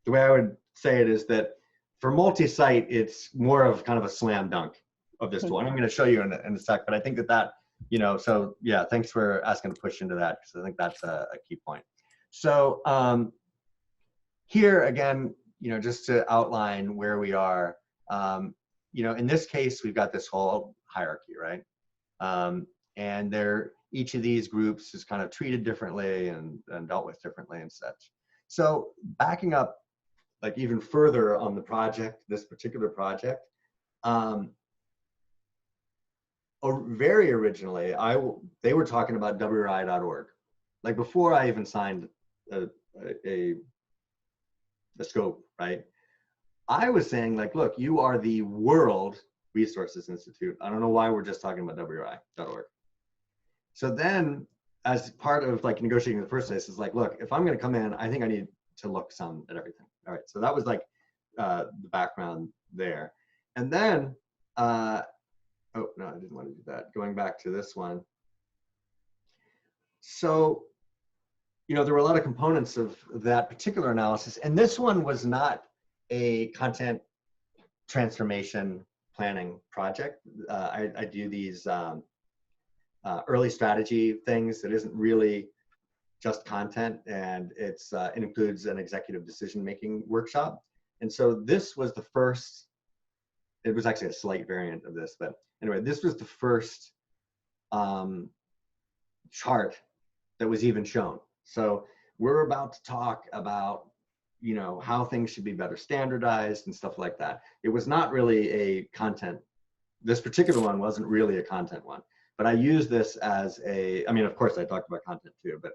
way I would say it is that for multi-site, it's more of kind of a slam dunk of this tool. And I'm going to show you in a sec, but I think that, you know, so yeah, thanks for asking to push into that, because I think that's a key point. So here again, you know, just to outline where we are, you know, in this case, we've got this whole hierarchy, right? And each of these groups is kind of treated differently and dealt with differently and such. So backing up like even further on the project, this particular project, very originally, they were talking about WRI.org. Like before I even signed a scope, right? I was saying like, look, you are the World Resources Institute. I don't know why we're just talking about WRI.org. So then as part of like negotiating in the first place, is like, look, if I'm going to come in, I think I need to look some at everything. All right. So that was like the background there. And then, oh no, I didn't want to do that. Going back to this one. So, you know, there were a lot of components of that particular analysis. And this one was not a content transformation planning project. I do these early strategy things that isn't really just content, and it includes an executive decision-making workshop. And so this was the first, it was actually a slight variant of this, but anyway, this was the first chart that was even shown. So we're about to talk about, you know, how things should be better standardized and stuff like that. It was not really a content, this particular one wasn't really a content one, but I used this as I mean, of course I talked about content too, but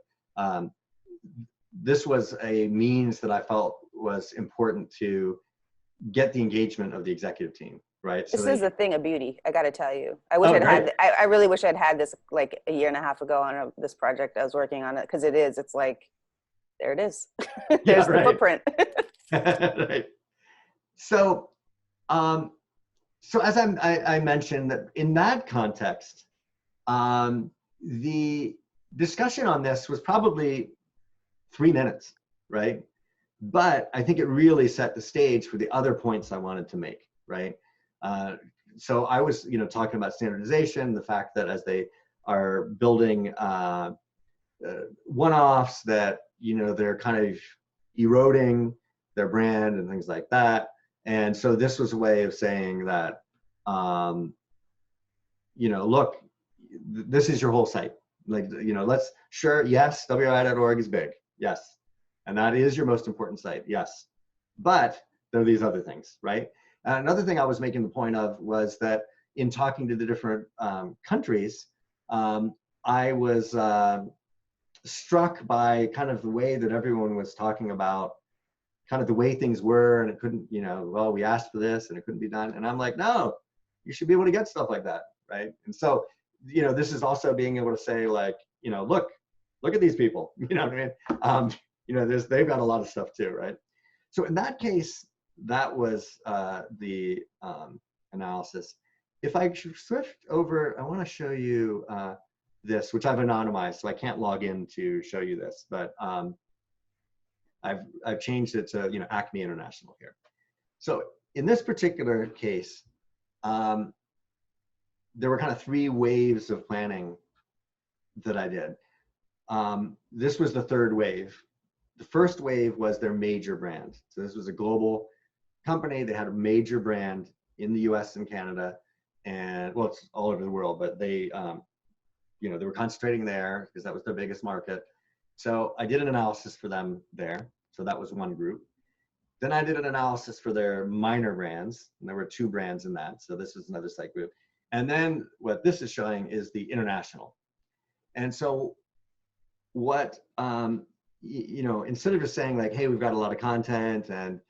this was a means that I felt was important to get the engagement of the executive team, right? This is a thing of beauty, I got to tell you. I really wish I'd had this like a year and a half ago on this project I was working on, it because it's like, there it is. There's the footprint. Right. So, so as I mentioned, that in that context, the discussion on this was probably 3 minutes, right? But I think it really set the stage for the other points I wanted to make, right? So I was, you know, talking about standardization, the fact that as they are building one-offs, that, you know, they're kind of eroding their brand and things like that. And so this was a way of saying that, you know, look, this is your whole site. Like, you know, yes, WRI.org is big. Yes. And that is your most important site. Yes. But there are these other things, right? Another thing I was making the point of was that in talking to the different countries, I was struck by kind of the way that everyone was talking about kind of the way things were, and it couldn't, you know, well, we asked for this and it couldn't be done. And I'm like, no, you should be able to get stuff like that, right? And so, you know, this is also being able to say like, you know, look at these people, you know what I mean? You know, they've got a lot of stuff too, right? So in that case, that was the analysis. If I switch over, I want to show you this, which I've anonymized, so I can't log in to show you this, but I've changed it to, you know, Acme International here. So in this particular case, there were kind of 3 waves of planning that I did. This was the third wave. The first wave was their major brand. So this was a global company. They had a major brand in the US and Canada, and well, it's all over the world, but they, you know, they were concentrating there because that was their biggest market. So I did an analysis for them there. So that was one group. Then I did an analysis for their minor brands, and there were 2 brands in that. So this is another site group. And then what this is showing is the international. And so what, you know, instead of just saying like, hey, we've got a lot of content and,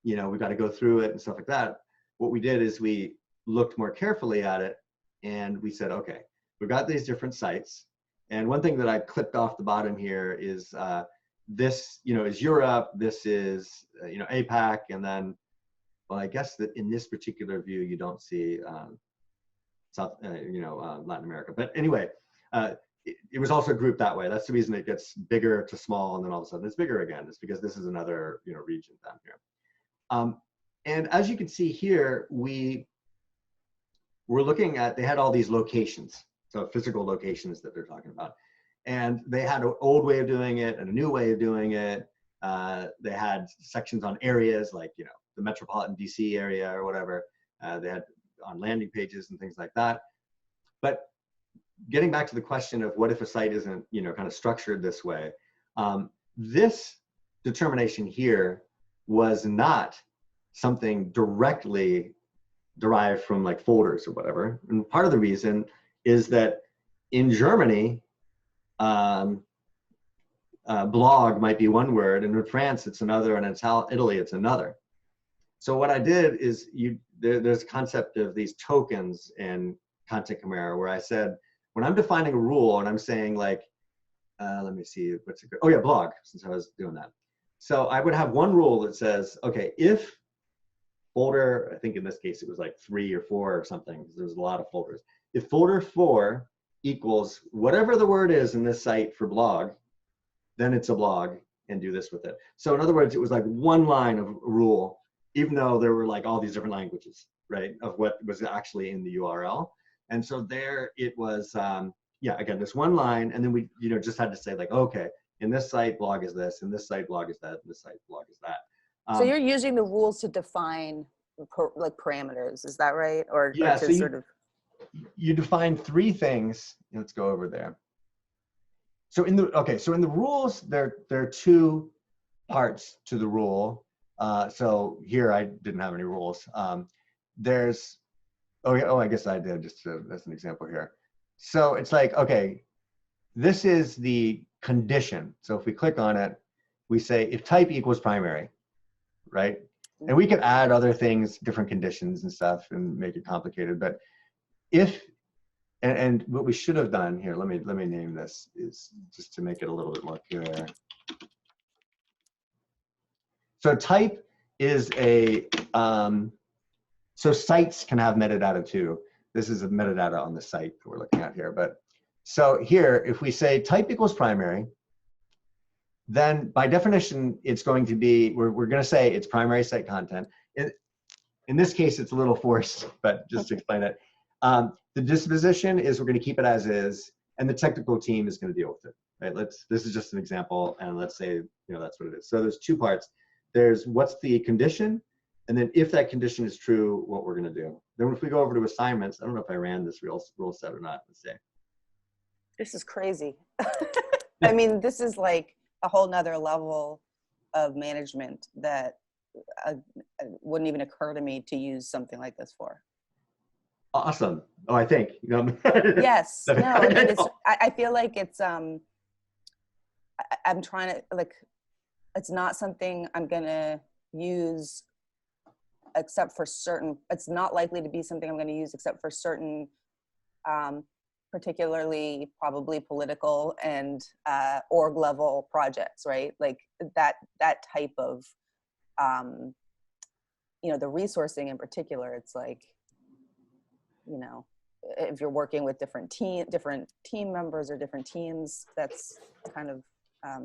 you know, we've got to go through it and stuff like that. What we did is we looked more carefully at it, and we said, okay, we've got these different sites. And one thing that I clipped off the bottom here is this, you know, is Europe, this is, you know, APAC, and then, well, I guess that in this particular view, you don't see Latin America. But anyway, it was also grouped that way. That's the reason it gets bigger to small, and then all of a sudden it's bigger again. It's because this is another, you know, region down here. And as you can see here, we're looking at, they had all these locations, so physical locations that they're talking about. And they had an old way of doing it and a new way of doing it. They had sections on areas like, you know, the metropolitan DC area or whatever. They had on landing pages and things like that. But getting back to the question of what if a site isn't, you know, kind of structured this way, this determination here was not something directly derived from like folders or whatever. And part of the reason is that in Germany, blog might be one word, and in France it's another, and in Italy it's another. So what I did is there's a concept of these tokens in Content Chimera, where I said, when I'm defining a rule and I'm saying like, let me see, what's it? Oh yeah, blog, since I was doing that. So I would have one rule that says, okay, if folder, I think in this case it was like 3 or 4 or something, because there's a lot of folders. If folder 4 equals whatever the word is in this site for blog, then it's a blog, and do this with it. So in other words, it was like one line of rule, even though there were like all these different languages, right, of what was actually in the URL. And so there it was, yeah, again, this one line, and then we, you know, just had to say like, okay, in this site blog is this, in this site blog is that, in this site blog is that. So you're using the rules to define like parameters, is that right? Or, yeah, or to so sort of. You define 3 things. Let's go over there. So in the rules, there are 2 parts to the rule. So here I didn't have any rules. There's, I guess I did, just as an example here. So it's like, okay, this is the condition. So if we click on it, we say if type equals primary, right? And we could add other things, different conditions and stuff, and make it complicated. But if, and what we should have done here, let me name this, is just to make it a little bit more clear. So type is a, so sites can have metadata too. This is a metadata on the site that we're looking at here. But so here, if we say type equals primary, then by definition, it's going to be, we're going to say it's primary site content. In this case, it's a little forced, but just to explain it. The disposition is we're going to keep it as is, and the technical team is going to deal with it. Right? This is just an example, and let's say, you know, that's what it is. So there's 2 parts. There's what's the condition, and then if that condition is true, what we're going to do. Then if we go over to assignments, I don't know if I ran this rule set or not. Let's see. This is crazy. I mean, this is like a whole nother level of management that wouldn't even occur to me to use something like this for. Awesome. Oh, I think. You know, yes. No, I mean, I feel like it's, I'm trying to, like, it's not something I'm going to use except for certain, it's not likely to be something I'm going to use except for certain, particularly probably political and org level projects, right? Like that type of, you know, the resourcing in particular, it's like, you know, if you're working with different team members or different teams, that's kind of, I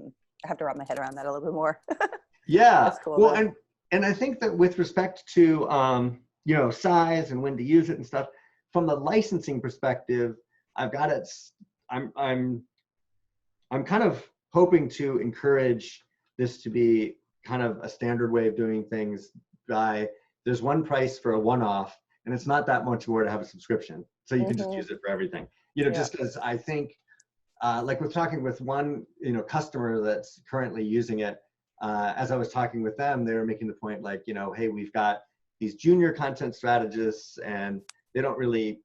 have to wrap my head around that a little bit more. Yeah. That's cool, well, and I think that with respect to, you know, size and when to use it and stuff, from the licensing perspective, I've got it. I'm kind of hoping to encourage this to be kind of a standard way of doing things. There's one price for a one-off, and it's not that much more to have a subscription. So you can just use it for everything. You know, just as I think, like we're talking with one, you know, customer that's currently using it. As I was talking with them, they were making the point like, you know, hey, we've got these junior content strategists, and they don't really,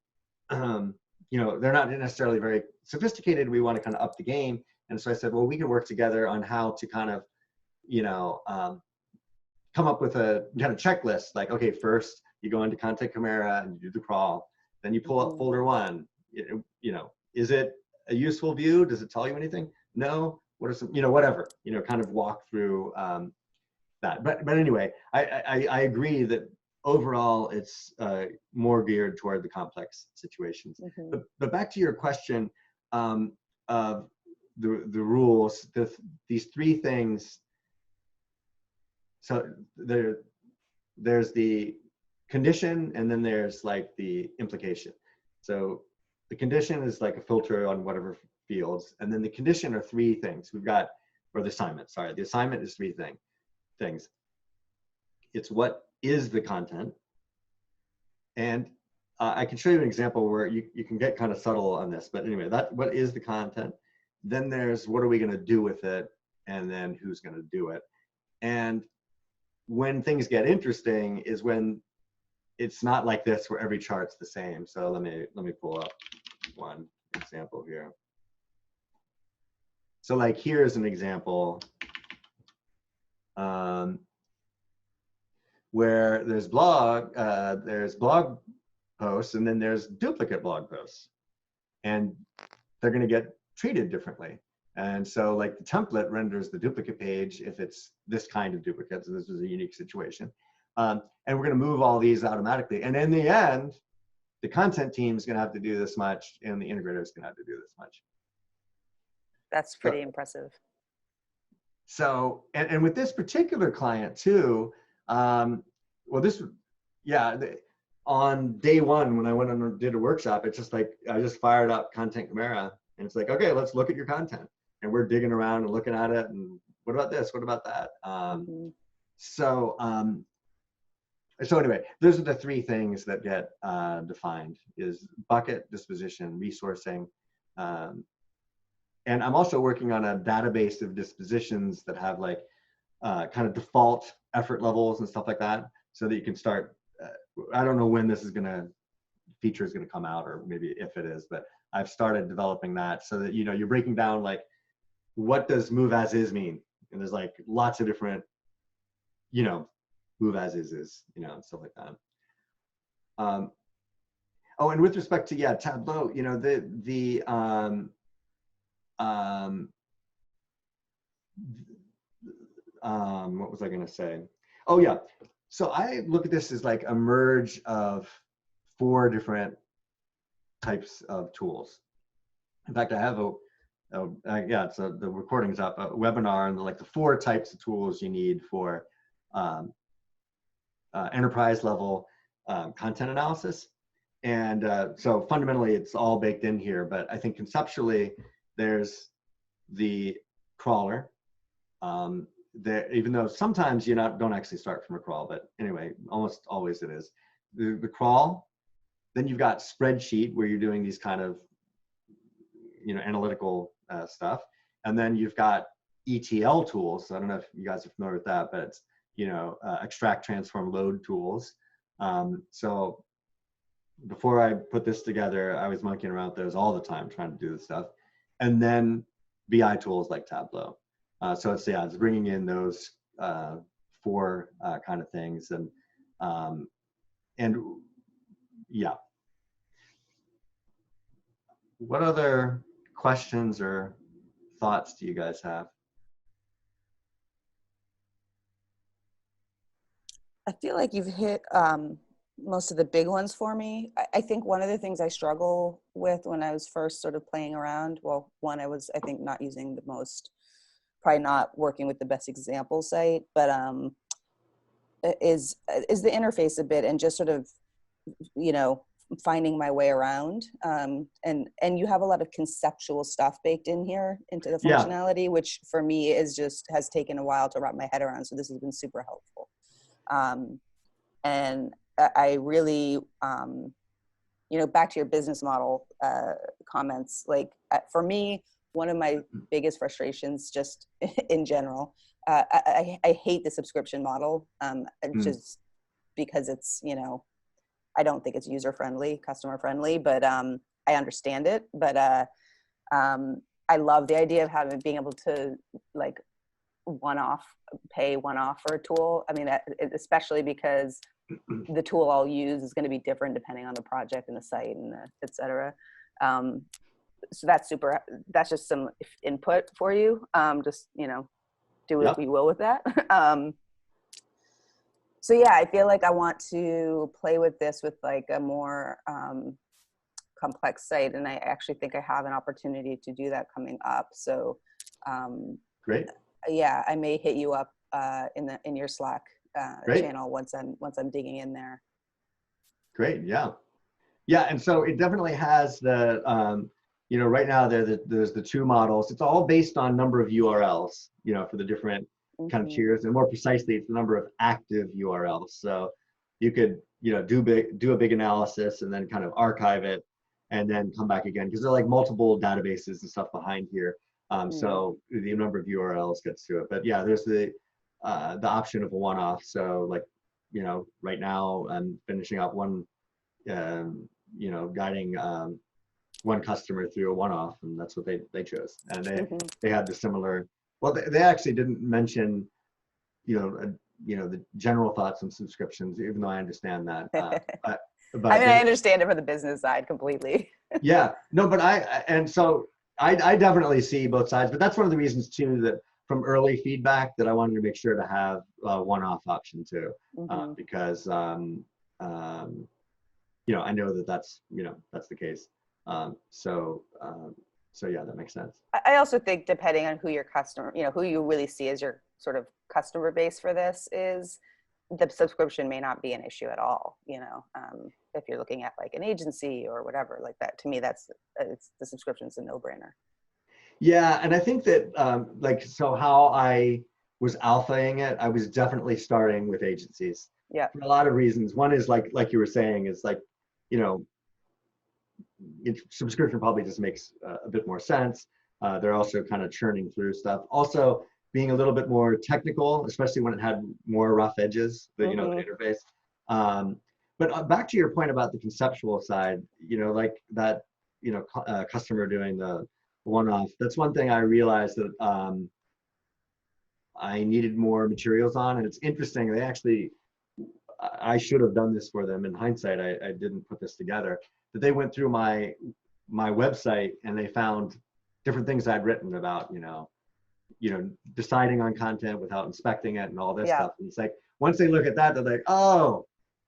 you know, they're not necessarily very sophisticated. We want to kind of up the game. And so I said, well, we can work together on how to kind of, you know, come up with a kind of checklist, like, okay, first you go into Content Chimera and you do the crawl, then you pull up folder one. Is it a useful view? Does it tell you anything? No. What are some, whatever, kind of walk through that. But anyway, I agree that overall it's more geared toward the complex situations. But back to your question of the rules, these three things. So there's the condition, and then there's like the implication. So the condition is like a filter on whatever fields, and then the condition are three things. The assignment is three things. It's what is the content, and I can show you an example where you can get kind of subtle on this, but anyway, what is the content? Then there's what are we going to do with it, and then who's going to do it. And when things get interesting is when it's not like this where every chart's the same. So let me pull up one example here. So like here's an example where there's blog posts, and then there's duplicate blog posts, and they're going to get treated differently. And so like the template renders the duplicate page if it's this kind of duplicate. So this is a unique situation. And we're going to move all these automatically. And in the end, the content team is going to have to do this much, and the integrator is going to have to do this much. That's pretty impressive. So, and with this particular client too, on day one, when I went and did a workshop, it's just like, I just fired up Content Chimera, and it's like, okay, let's look at your content. And we're digging around and looking at it, and what about this? What about that? So anyway, those are the three things that get defined: is bucket, disposition, resourcing. And I'm also working on a database of dispositions that have like kind of default effort levels and stuff like that, so that you can start, I don't know when this feature is gonna come out, or maybe if it is, but I've started developing that so that, you're breaking down like, what does move as is mean? And there's like lots of different, move as is, and stuff like that. Oh, and with respect to, Tableau, what was I going to say? Oh yeah. So I look at this as like a merge of 4 different types of tools. In fact, I have so the recording's up, a webinar, and like the 4 types of tools you need for enterprise level content analysis. And so fundamentally it's all baked in here, but I think conceptually there's the crawler, even though sometimes you don't actually start from a crawl, but anyway, almost always it is. The crawl, then you've got spreadsheet where you're doing these kind of, analytical stuff. And then you've got ETL tools. So I don't know if you guys are familiar with that, but it's, extract, transform, load tools. So before I put this together, I was monkeying around with those all the time, trying to do this stuff. And then BI tools like Tableau. So it's bringing in those 4 kind of things. And yeah. What other questions or thoughts do you guys have? I feel like you've hit most of the big ones for me. I think one of the things I struggle with when I was first sort of playing around, well, one, I was, I think, not using the most, probably not working with the best example site, but is the interface a bit, and just sort of, finding my way around. And you have a lot of conceptual stuff baked in here into the functionality, which for me has taken a while to wrap my head around. So this has been super helpful. And I really, back to your business model comments, like for me, one of my biggest frustrations just in general, I hate the subscription model, just because it's, I don't think it's user-friendly, customer-friendly, but I understand it. But I love the idea of being able to like pay one-off for a tool. I mean, especially because the tool I'll use is going to be different depending on the project and the site and et cetera. So that's just some input for you. Just, do what you will with that. So yeah, I feel like I want to play with this with like a more complex site. And I actually think I have an opportunity to do that coming up. So great. Yeah, I may hit you up in your Slack channel once I'm digging in there. Great. Yeah. Yeah. And so it definitely has the, right now there's the two models. It's all based on number of URLs, for the different kind of tiers, and more precisely, it's the number of active URLs. So you could, do a big analysis and then kind of archive it and then come back again, because there are like multiple databases and stuff behind here. So the number of URLs gets to it. But yeah, there's the option of a one-off. So like, right now I'm finishing up one, guiding one customer through a one-off, and that's what they chose. And they had the similar. Well, they actually didn't mention, the general thoughts on subscriptions, even though I understand that. But I mean, I understand it from the business side completely. Yeah, no, but I definitely see both sides. But that's one of the reasons too, that from early feedback, that I wanted to make sure to have a one-off option too, because I know that's the case. So yeah, that makes sense. I also think depending on who your customer, who you really see as your sort of customer base for this is, the subscription may not be an issue at all. If you're looking at like an agency or whatever like that, to me, the subscription's a no-brainer. Yeah. And I think that so how I was alphaing it, I was definitely starting with agencies. Yeah. For a lot of reasons. One is like you were saying, is like, subscription probably just makes a bit more sense. They're also kind of churning through stuff. Also, being a little bit more technical, especially when it had more rough edges, the interface. But back to your point about the conceptual side, like that, customer doing the one-off. That's one thing I realized that I needed more materials on, and it's interesting. I should have done this for them. In hindsight, I didn't put this together. That they went through my website and they found different things I'd written about, deciding on content without inspecting it and all this stuff. And it's like, once they look at that, they're like, oh,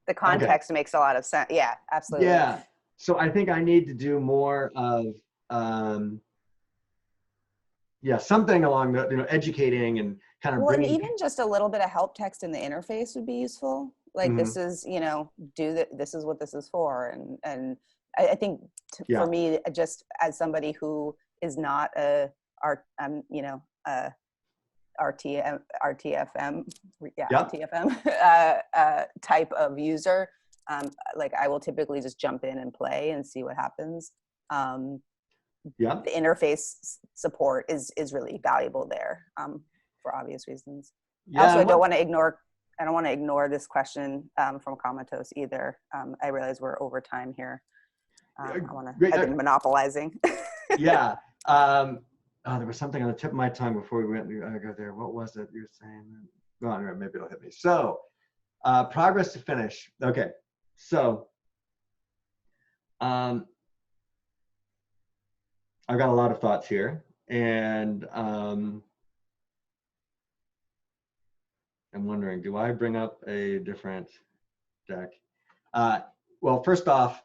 the context makes a lot of sense. Yeah, absolutely. Yeah. So I think I need to do more of, something along the, educating and kind of bringing. And even just a little bit of help text in the interface would be useful. Like this is, this is what this is for. And I think for me, just as somebody who is not RTFM type of user, like I will typically just jump in and play and see what happens. The interface support is really valuable there, for obvious reasons. Also, I don't want to ignore this question from Comatose either. I realize we're over time here. I've been monopolizing. Yeah. There was something on the tip of my tongue before we went to go there. What was it you're saying? Oh, no, maybe it'll hit me. So, progress to finish. Okay. So, I've got a lot of thoughts here, and I'm wondering, do I bring up a different deck? Well, first off,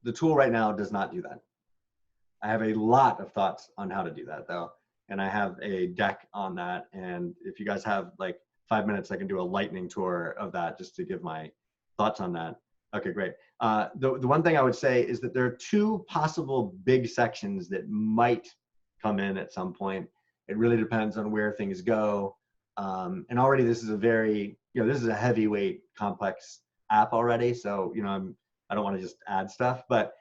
the tool right now does not do that. I have a lot of thoughts on how to do that though. And I have a deck on that. And if you guys have like 5 minutes, I can do a lightning tour of that just to give my thoughts on that. Okay, great. The one thing I would say is that there are two possible big sections that might come in at some point. It really depends on where things go. And already this is a very, this is a heavyweight, complex app already. So, I don't want to just add stuff, but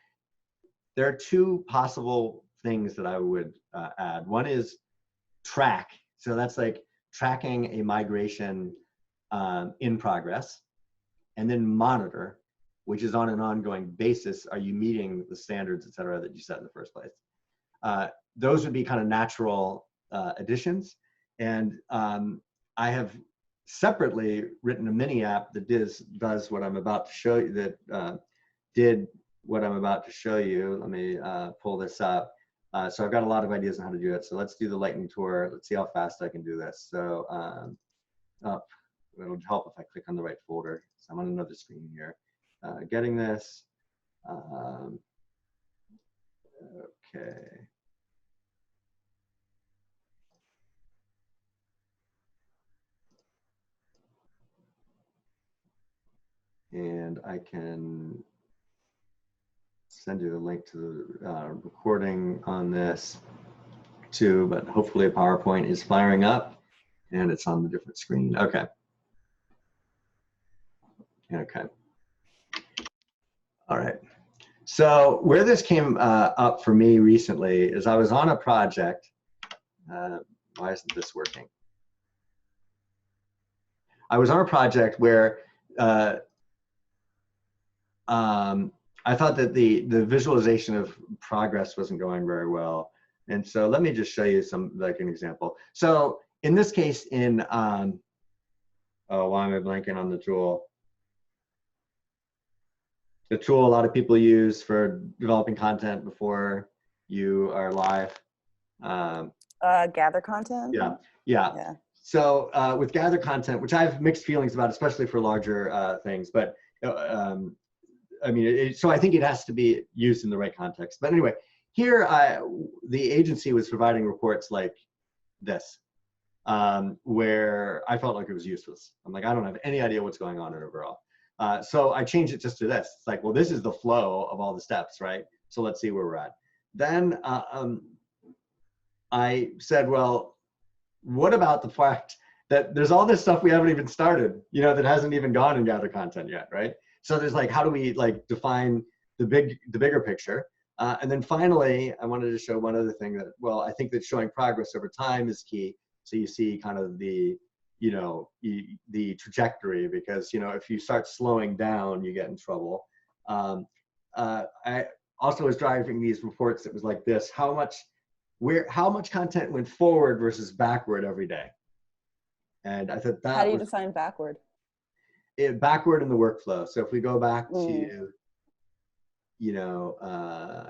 there are two possible things that I would add. One is track. So that's like tracking a migration in progress, and then monitor, which is on an ongoing basis. Are you meeting the standards, et cetera, that you set in the first place? Those would be kind of natural additions. And I have separately written a mini app that does what I'm about to show you, that did what I'm about to show you. Let me pull this up. So I've got a lot of ideas on how to do it. So let's do the lightning tour. Let's see how fast I can do this. So it'll help if I click on the right folder. So I'm on another screen here. Getting this. Okay. And I can send you the link to the recording on this too, but hopefully a PowerPoint is firing up and it's on the different screen. Okay. Okay. All right. So where this came up for me recently is I was on a project. Why isn't this working? I was on a project where I thought that the visualization of progress wasn't going very well. And so let me just show you an example. So in this case, oh, why am I blanking on the tool? The tool a lot of people use for developing content before you are live. Gather content? Yeah. So with gather content, which I have mixed feelings about, especially for larger things, but I mean, so I think it has to be used in the right context. But anyway, here the agency was providing reports like this, where I felt like it was useless. I'm like, I don't have any idea what's going on overall. So I changed it just to this. It's like, well, this is the flow of all the steps, right? So let's see where we're at. Then I said, well, what about the fact that there's all this stuff we haven't even started, that hasn't even gone in gather content yet, right? So there's like, how do we like define the bigger picture? And then finally, I wanted to show one other thing that, well, I think that showing progress over time is key. So you see kind of the trajectory, because, if you start slowing down, you get in trouble. I also was driving these reports that was like this, how much content went forward versus backward every day. And I thought that How do you define backward? Backward in the workflow. So if we go back to,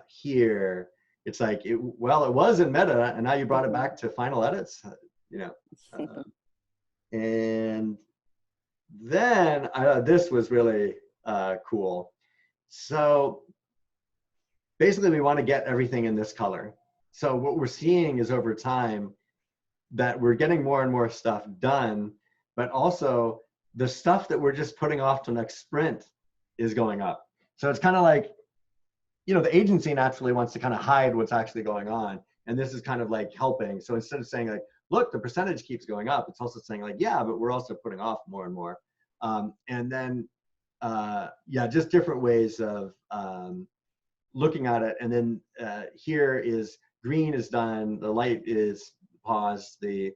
here, it's like, it was in meta, and now you brought it back to final edits, and then this was really cool. So basically we want to get everything in this color. So what we're seeing is over time that we're getting more and more stuff done, but also the stuff that we're just putting off to next sprint is going up. So it's kind of like, the agency naturally wants to kind of hide what's actually going on. And this is kind of like helping. So instead of saying like, look, the percentage keeps going up, it's also saying like, yeah, but we're also putting off more and more. And then, just different ways of looking at it. And then here is green is done, the light is paused, the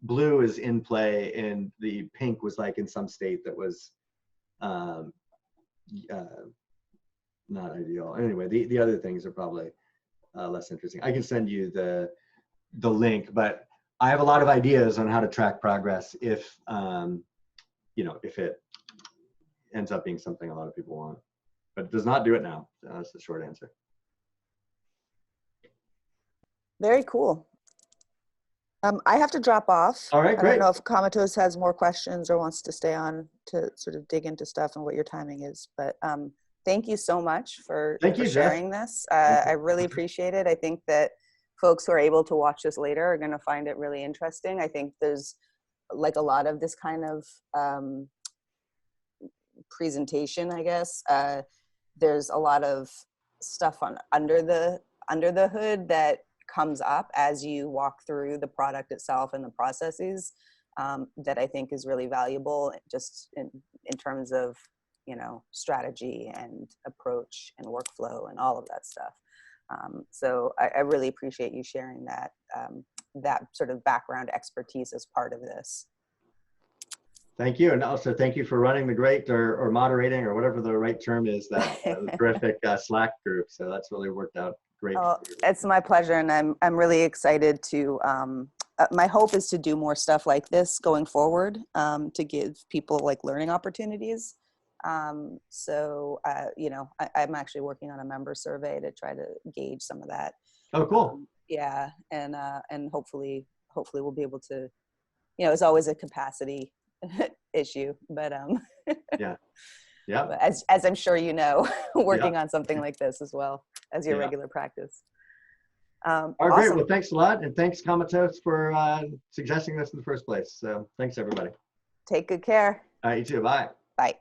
blue is in play, and the pink was like in some state that was not ideal. Anyway, the other things are probably less interesting. I can send you the link, but I have a lot of ideas on how to track progress if if it ends up being something a lot of people want, but it does not do it now. That's the short answer. Very cool. I have to drop off. All right, great. I don't know if Comatose has more questions or wants to stay on to sort of dig into stuff and what your timing is, but thank you so much for sharing this. I really appreciate it. I think that folks who are able to watch this later are going to find it really interesting. I think there's like a lot of this kind of presentation, I guess. There's a lot of stuff under the hood that comes up as you walk through the product itself and the processes that I think is really valuable, just in terms of strategy and approach and workflow and all of that stuff. So I really appreciate you sharing that sort of background expertise as part of this. Thank you. And also thank you for running the great or moderating or whatever the right term is, that terrific Slack group. So that's really worked out great. Oh, it's my pleasure. And I'm really excited to my hope is to do more stuff like this going forward, to give people like learning opportunities. So, you know, I'm actually working on a member survey to try to gauge some of that. Oh, cool. Yeah. And hopefully we'll be able to, you know, it's always a capacity issue, but, Yeah. Yeah. but as I'm sure you know, working Yeah. on something like this as well as your Yeah. regular practice. All right, Awesome. great. Well, thanks a lot. And thanks, Comatose, for suggesting this in the first place. So thanks, everybody. Take good care. All right, you too. Bye. Bye.